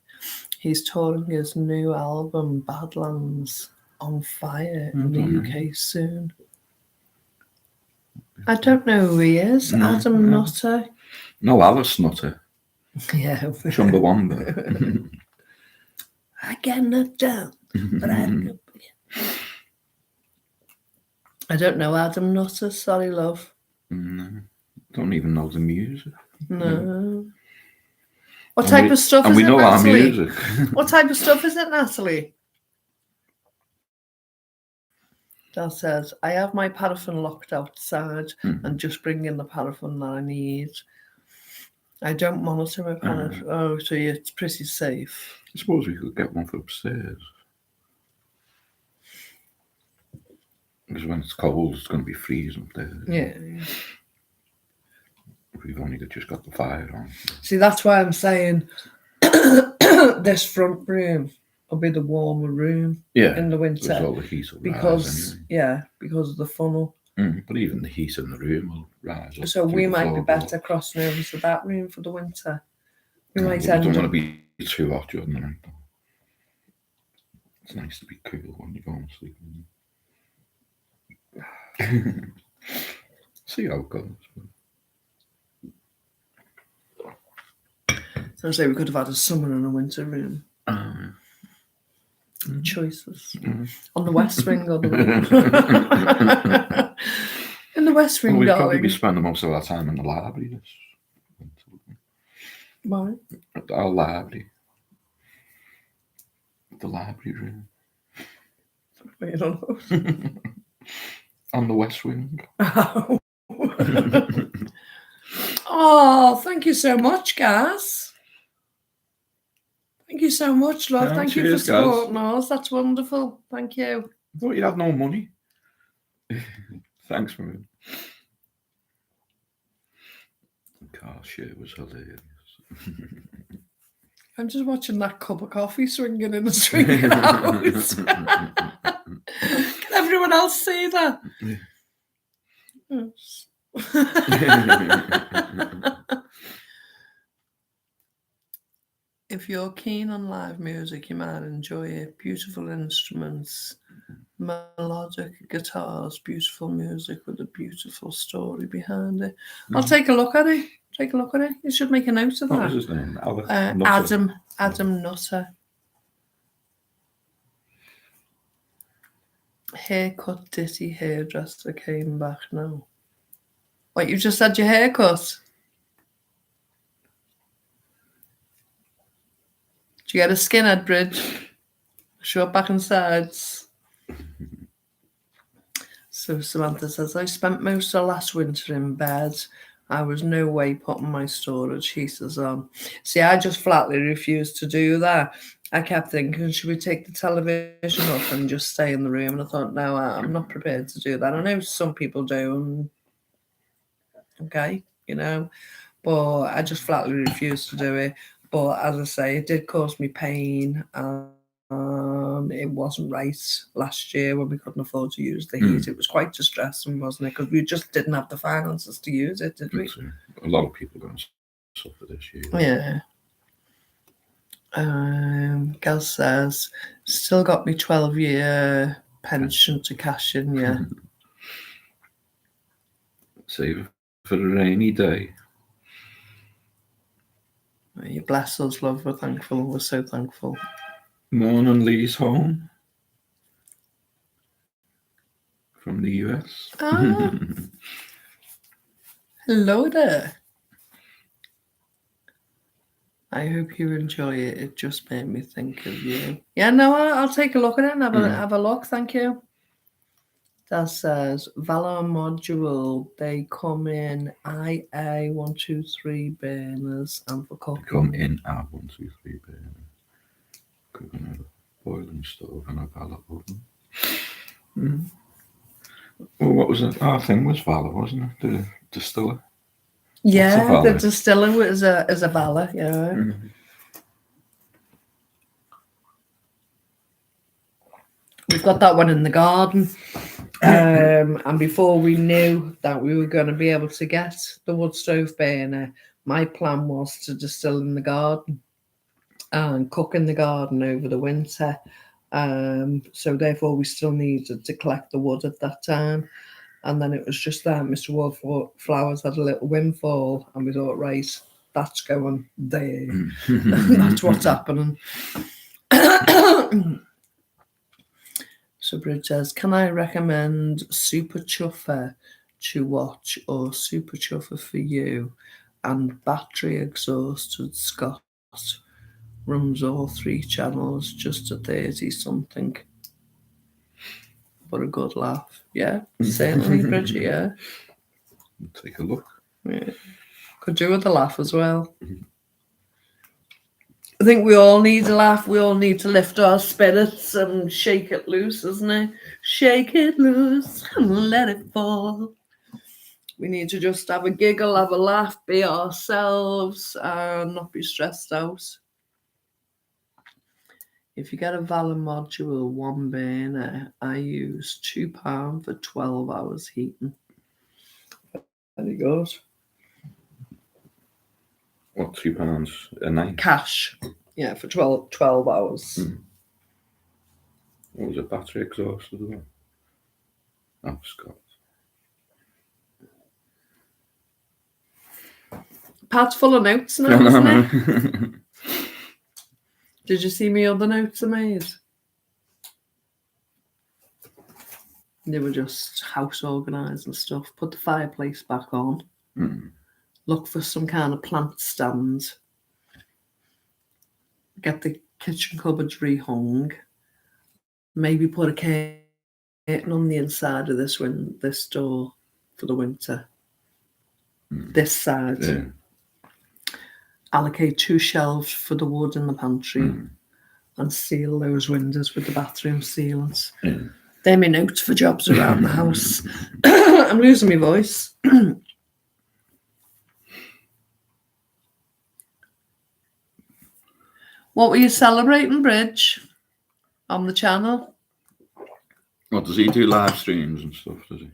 He's touring his new album, Badlands, on Fire in the UK soon. I don't know who he is. Adam Nutter. No, Alice Nutter. Yeah. Chumbawamba. I get knocked down, but I don't know Adam Nutter. Sorry, love. No, don't even know the music. No. What type of stuff is it, Natalie? And we know our music. What type of stuff is it, Natalie? Dad says, I have my paraffin locked outside and just bring in the paraffin that I need. I don't monitor my paraffin. Oh, so yeah, it's pretty safe. I suppose we could get one for upstairs. Because when it's cold, it's going to be freezing up there. Yeah. We've only just got the fire on. See, that's why I'm saying this front room will be the warmer room in the winter. All the heat will because, rise anyway. Because of the funnel. But even the heat in the room will rise up. So we might be better crossing over to that room for the winter. We might don't want to be too hot during the night. It's nice to be cool when you go and sleep. See how it goes. So I say we could have had a summer and a winter room. Choices. On the West Wing or the in the West Wing, we'd darling. probably be spending most of our time in the library this winter. Why? At our library. The library room. Wait on us. On the West Wing. Oh, thank you so much, Gaz. Thank you so much, love. Thank you for supporting us. That's wonderful. Thank you. I thought you'd have no money. Thanks, man. The car shit was hilarious. I'm just watching that cup of coffee swinging in the swinging house. Can everyone else see that? Yes. If you're keen on live music, you might enjoy it. Beautiful instruments, melodic guitars, beautiful music with a beautiful story behind it. I'll take a look at it. Take a look at it. You should make a note of that. What was his name? Adam Nutter. Haircut ditty hairdresser came back now. What, you just had your hair cut? Did you get a skinhead bridge? Short back and sides. So Samantha says, I spent most of last winter in bed. I was no way putting my storage heaters on. See, I just flatly refused to do that. I kept thinking, should we take the television off and just stay in the room? And I thought, no, I'm not prepared to do that. I know some people do, and okay, you know, but I just flatly refused to do it. But as I say, it did cause me pain. It wasn't right last year when we couldn't afford to use the heat. It was quite distressing, wasn't it? Because we just didn't have the finances to use it, did we? A lot of people are going to suffer this year. Yeah. Gal says, still got me 12-year pension to cash in, yeah. Save it for a rainy day. You bless us, love. We're thankful. We're so thankful. Morning, Lee's home from the US. Ah. Hello there. I hope you enjoy it. It just made me think of you. Yeah, no, I'll take a look at it and have a look. Thank you. That says Valor module. They come in IA 1, 2, 3 burners and for cooking. Come in at 1, 2, 3 burner. Cooking at a boiling stove and a Valor oven. Well, what was it? Our thing was Valor, wasn't it? The distiller. Yeah, the distiller is a Valor. Yeah. We've got that one in the garden. And before we knew that we were going to be able to get the wood stove burner, my plan was to distill in the garden and cook in the garden over the winter. So therefore we still needed to collect the wood at that time. And then it was just that Mr. Wallflowers had a little windfall and we thought, right, that's going there. That's what's happening. So Bridge says, can I recommend Super Chuffer to watch or Super Chuffer for you? And battery exhausted Scott runs all 3 channels just at 30 something. But a good laugh. Yeah, certainly, Bridget, yeah. Take a look. Yeah. Could do with a laugh as well. I think we all need a laugh. We all need to lift our spirits and shake it loose, isn't it? Shake it loose and let it fall. We need to just have a giggle, have a laugh, be ourselves, and not be stressed out. If you get a Valor module 1 burner, I use £2 for 12 hours heating. Very good. What, £2 a night? Cash. Yeah, for 12 hours. What was it, battery exhausted as well? Oh, Scott. Pad's full of notes now, isn't it? Did you see me other notes I made? They were just house organised and stuff. Put the fireplace back on. Look for some kind of plant stand. Get the kitchen cupboards rehung. Maybe put a curtain on the inside of this door for the winter. This side. Yeah. Allocate 2 shelves for the wood in the pantry and seal those windows with the bathroom sealants. They're my notes for jobs around the house. I'm losing my voice. What were you celebrating, Bridge, on the channel? What, does he do live streams and stuff, does he?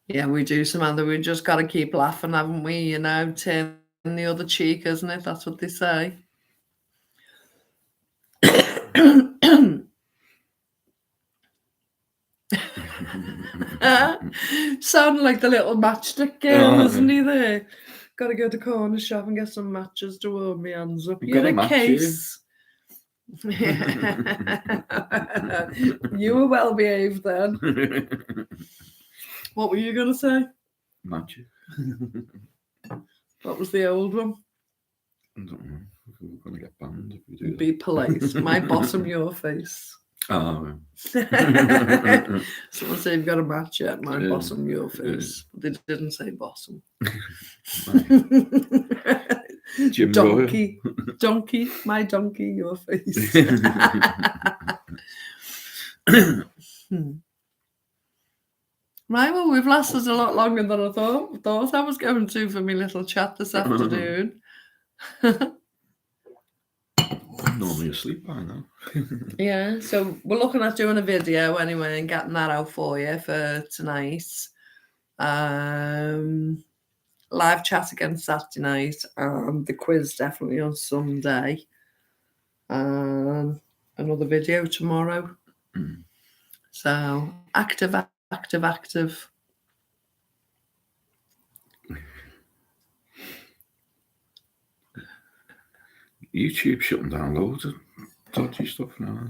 Yeah, we do, Samantha. We just got to keep laughing, haven't we? You know, turn the other cheek, isn't it? That's what they say. Sounding like the little matchstick girl, isn't he there? Got to go to the corner shop and get some matches to warm my hands up. You're a case. You were well behaved then. What were you going to say? Magic. What was the old one? I don't know. We're going to get banned if we do Be polite. My bottom, your face. that. Someone said you've got a match yet. My Yeah. bottom, your face. They didn't say bottom. Jim Donkey. Donkey. My donkey, your face. Right, well, we've lasted a lot longer than I thought I was going to for my little chat this afternoon. I'm normally asleep by now. Yeah, so we're looking at doing a video anyway and getting that out for you for tonight. Live chat again Saturday night and the quiz definitely on Sunday. Another video tomorrow. So active. YouTube shutting down loads of dodgy stuff now.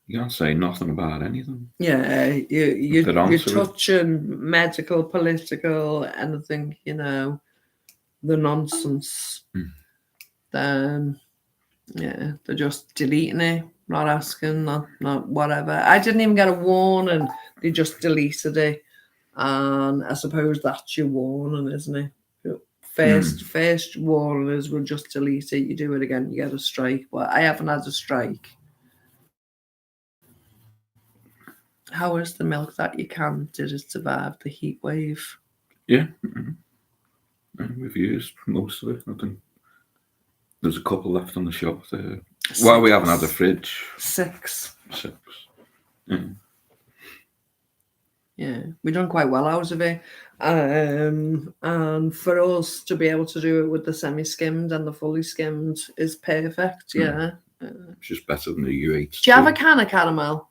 You can't say nothing about anything. Yeah, you're They're touching medical, political, anything, the nonsense. Then, yeah, they're just deleting it, not asking, not whatever. I didn't even get a warning. They just deleted it. And I suppose that's your warning, isn't it? First warning is we'll just delete it. You do it again, you get a strike. But I haven't had a strike. How is the milk that you can? Did it survive the heat wave? Yeah. We've used most of it. I think there's a couple left on the shelf there. Well, we haven't had a fridge. 6. Yeah. We've done quite well out of it. And for us to be able to do it with the semi-skimmed and the fully skimmed is perfect, yeah. It's just better than the U8. Do you have a can of caramel?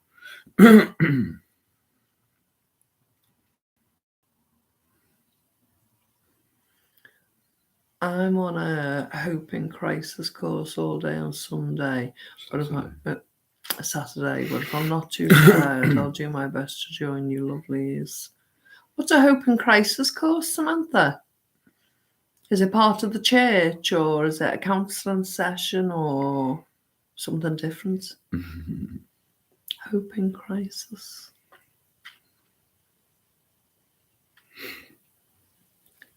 I'm on a Hoping Crisis course all day on Sunday. Saturday, but if I'm not too tired, I'll do my best to join you lovelies. What's a Hoping Crisis course, Samantha? Is it part of the church, or is it a counselling session, or something different? Hoping Crisis.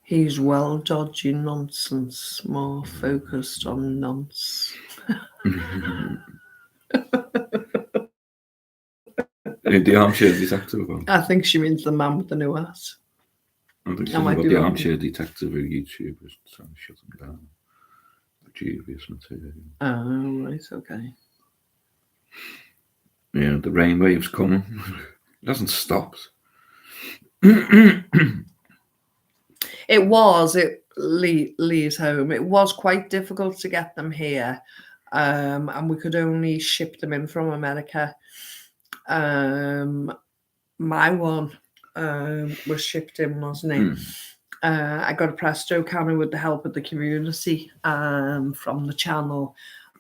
He's well dodging nonsense, more focused on nonce. The armchair detective. I think she means the man with the new hat. I think she's got the armchair detective of YouTube is trying to shut them down. Dubious material. Oh, right, okay. Yeah, the rain wave's coming. It hasn't stopped. Lee's home. It was quite difficult to get them here, and we could only ship them in from America. My one was shipped in, wasn't it? I got a Presto canner with the help of the community from the channel,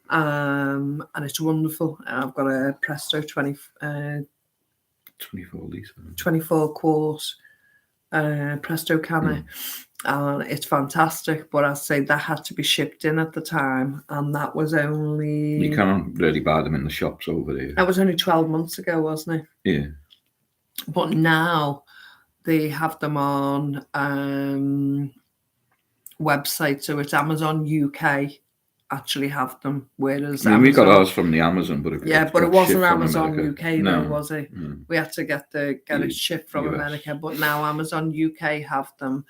and it's wonderful. I've got a Presto 24 quart Presto canner, and it's fantastic. But I'd say that had to be shipped in at the time, and that was only... You can't really buy them in the shops over there. That was only 12 months ago, wasn't it? Yeah. But now they have them on website, so it's Amazon UK actually have them, whereas we got ours from the Amazon, but it wasn't Amazon UK no. though, was it? We had to get it shipped from US. America, but now Amazon UK have them,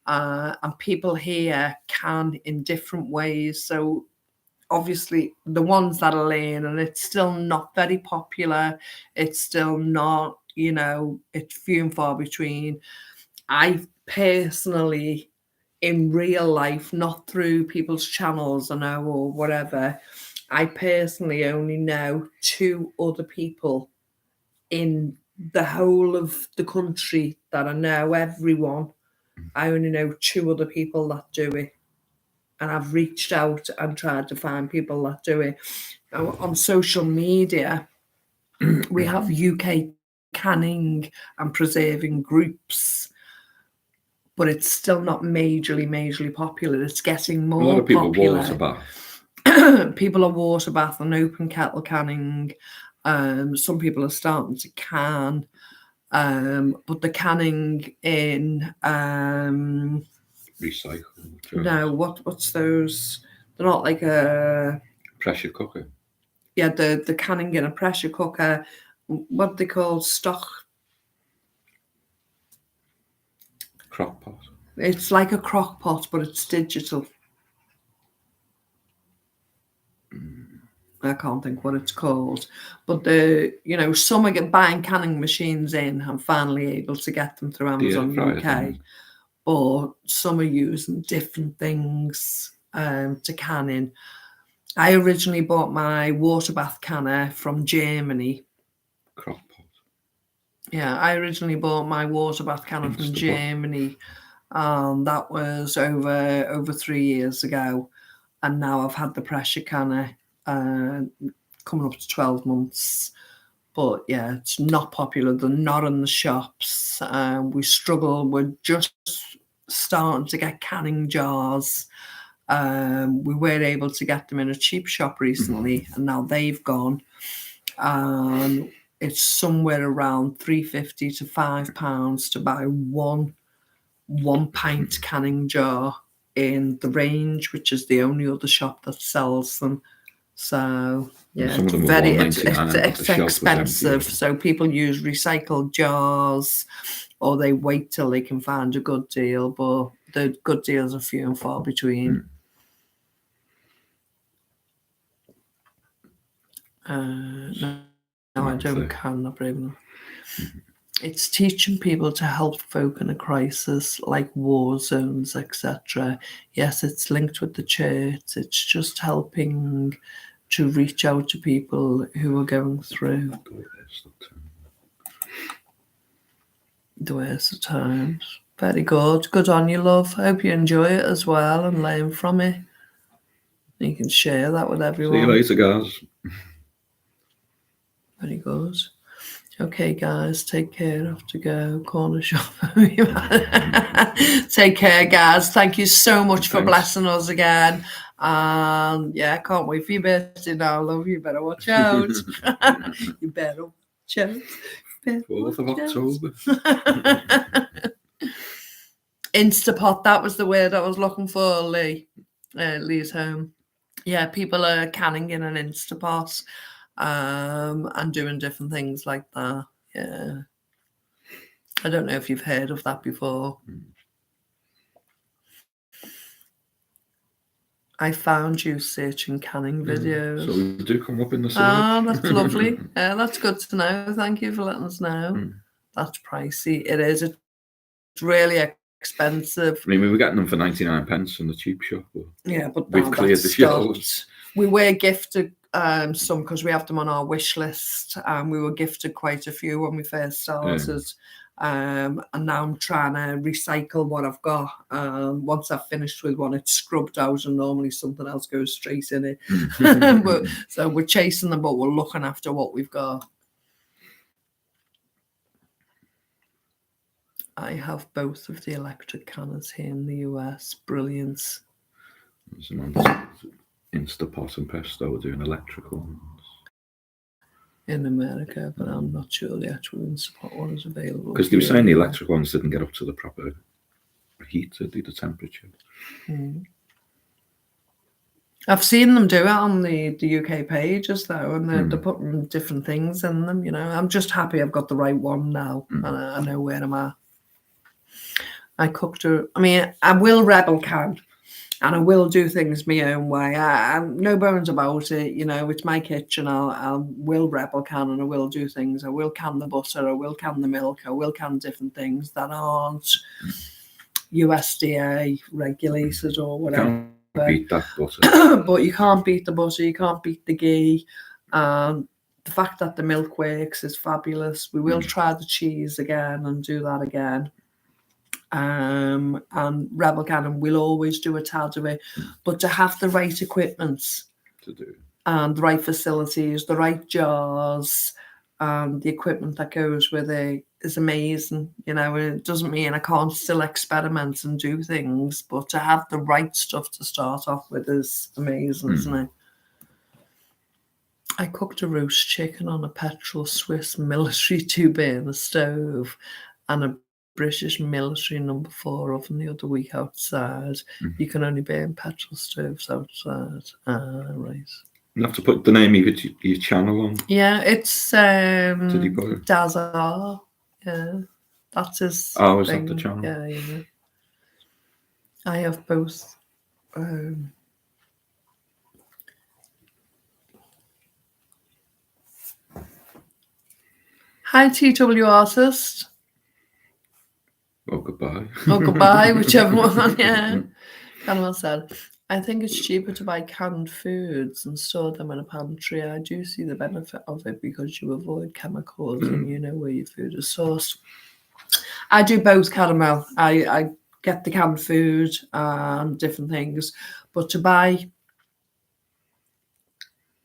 and people here can in different ways. So obviously the ones that are laying, and it's still not very popular, it's still not, it's few and far between. I personally, in real life, not through people's channels or whatever, I personally only know 2 other people in the whole of the country that I know everyone. I only know 2 other people that do it. and I've reached out and tried to find people that do it. Now, on social media, we have UK canning and preserving groups, but it's still not majorly popular. It's getting more A lot of people popular. water bath. People are water bath and open kettle canning. Some people are starting to can, but the canning in Recycle. no, what's those? They're not like a Pressure cooker. Yeah, the canning in a pressure cooker. What they call stock. Crock pot. It's like a crock pot, but it's digital. I can't think what it's called, but some are buying canning machines in and finally able to get them through Amazon UK, but some are using different things to can in. I originally bought my water bath canner from Germany. Crock pot. Yeah, I originally bought my water bath canner from Germany. That was over 3 years ago, and now I've had the pressure canner coming up to 12 months. But yeah, it's not popular. They're not in the shops. We struggle. We're just starting to get canning jars. We were able to get them in a cheap shop recently, and now they've gone. It's somewhere around £3.50 to £5 to buy one pint canning jar in the Range, which is the only other shop that sells them. So yeah, some of them it's expensive. So people use recycled jars, or they wait till they can find a good deal. But the good deals are few and far between. No, I don't can. Not brave enough. It's teaching people to help folk in a crisis, like war zones, etc. Yes, it's linked with the church. It's just helping to reach out to people who are going through the worst of times. Very good. Good on you, love. Hope you enjoy it as well and learn from it. You can share that with everyone. See you later, guys. Very good. Okay, guys, take care. I have to go corner shop. Take care, guys. Thank you so much for blessing us again. Yeah, can't wait for your birthday now, love. You better watch out. You better watch out. 4th of October. Instapot, that was the word I was looking for, Lee. Lee's home. Yeah, people are canning in an Instapot. And doing different things like that. Yeah. I don't know if you've heard of that before. I found you searching canning videos. So we do come up in the search. Oh, that's lovely. That's good to know. Thank you for letting us know. That's pricey. It is. It's really expensive. I mean, we were getting them for 99 pence in the cheap shop. Yeah, but we've cleared the shelves. We were gifted some because we have them on our wish list. We were gifted quite a few when we first started. And now I'm trying to recycle what I've got. Once I've finished with one, it's scrubbed out and normally something else goes straight in it. So we're chasing them, but we're looking after what we've got. I have both of the electric canners here in the US. Brilliant. Instapot and Pesto are doing electrical ones. In America, but I'm not sure the actual Instapot one is available. Because they were saying the electric ones didn't get up to the proper heat, the temperature. I've seen them do it on the UK pages though, and they're putting different things in them. I'm just happy I've got the right one now, and I know where I'm at. I cooked her. I mean, I will rebel can. And I will do things my own way. I'm no bones about it. It's my kitchen. I will rebel can and I will do things. I will can the butter. I will can the milk. I will can different things that aren't USDA regulated or whatever. Can't beat that butter. But you can't beat the butter. You can't beat the ghee. The fact that the milk works is fabulous. We will try the cheese again and do that again. And Rebel Cannon will always do a tad of it. But to have the right equipment To do. and the right facilities, the right jars, and the equipment that goes with it is amazing. You know, it doesn't mean I can't still experiment and do things, but to have the right stuff to start off with is amazing, isn't it? I cooked a roast chicken on a petrol Swiss military 2-burner stove and a British military number 4 oven the other week outside. You can only burn petrol stoves outside. Right. You have to put the name of your channel on. Yeah, it's Did you put it? Dazar. Yeah, that's his. Oh, is that thing. the channel? Yeah, yeah. I have both. Hi, TW Artist. Oh, goodbye. Or goodbye, whichever one. Yeah. Cannibal said, I think it's cheaper to buy canned foods and store them in a pantry. I do see the benefit of it because you avoid chemicals and you know where your food is sourced. I do both, Caramel. I get the canned food and different things. But to buy,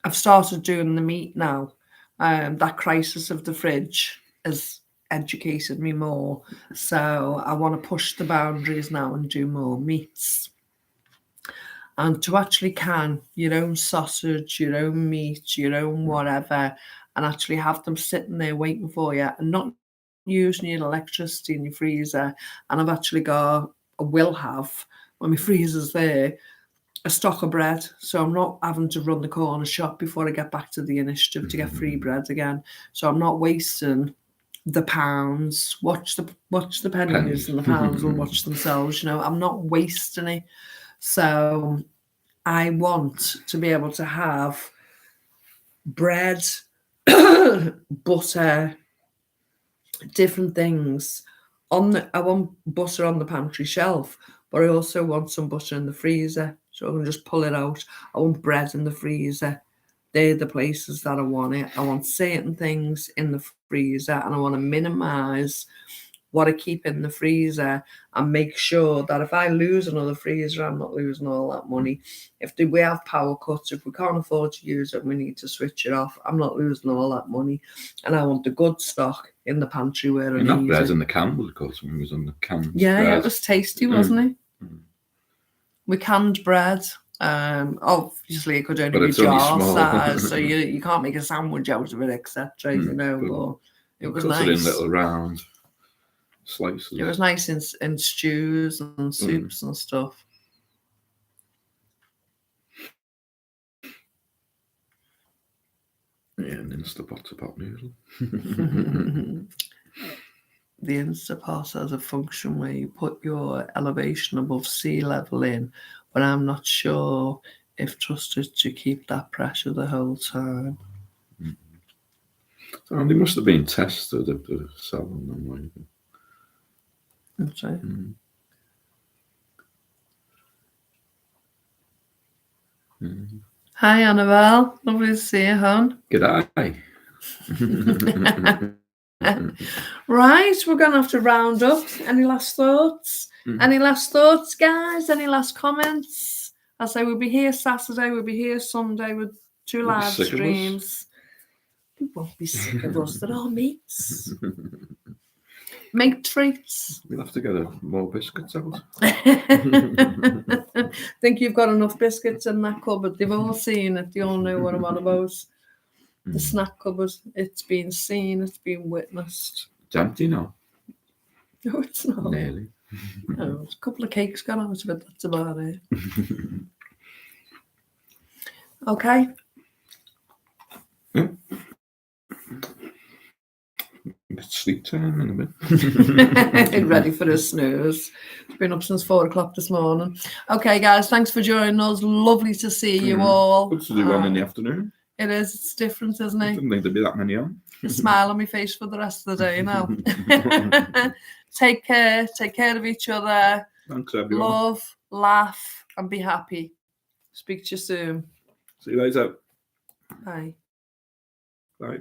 I've started doing the meat now. That crisis of the fridge has educated me more. So I want to push the boundaries now and do more meats. And to actually can your own sausage, your own meat, your own whatever, and actually have them sitting there waiting for you and not using your electricity in your freezer. And I've actually got, I will have, when my freezer's there, a stock of bread. So I'm not having to run the corner shop before I get back to the initiative to get free bread again. So I'm not wasting the pounds. Watch the pennies and the pounds will watch themselves. You know, I'm not wasting it. So I want to be able to have bread, butter, different things I want butter on the pantry shelf, but I also want some butter in the freezer, so I can just pull it out. I want bread in the freezer. They're the places that I want it. I want certain things in the freezer, and I want to minimize what I keep in the freezer and make sure that if I lose another freezer, I'm not losing all that money. If we have power cuts, if we can't afford to use it, we need to switch it off. I'm not losing all that money. And I want the good stock in the pantry where I need that bread it. in the can was good when it was on the can. Yeah, it was tasty, wasn't it? We canned bread. Obviously, it could only be jar size, so you can't make a sandwich out of it, etc. You know, but it was nice. Cut it in little round slices. It was nice in stews and soups and stuff. Yeah, an Instapot's a pot noodle. The Instapot has a function where you put your elevation above sea level in, but I'm not sure if trusted to keep that pressure the whole time. So they must have been tested if they're selling them like that. That's right. Hi, Annabelle. Lovely to see you, hon. G'day. Right, we're going to have to round up. Any last thoughts? Any last thoughts, guys? Any last comments? I say we'll be here Saturday, we'll be here Sunday with 2 live streams. You won't be sick of us. They're all mates. Make treats. We'll have to get more biscuits out. Think you've got enough biscuits in that cupboard. They've all seen it. They all know what I'm on about. The snack cupboard. It's been seen. It's been witnessed. It's empty now. No, it's not. Nearly. No, there's a couple of cakes gone out of it. That's about it. Okay. Yeah. It's sleep time in a bit. Ready for a snooze. It's been up since 4 o'clock this morning. Okay, guys, thanks for joining us. Lovely to see you all. Good to do one in the afternoon. It is. It's different, isn't it? Didn't think there'd be that many on. A smile on my face for the rest of the day now. Take care. Take care of each other. Thanks, everyone. Love, laugh, and be happy. Speak to you soon. See you later. Bye. Bye.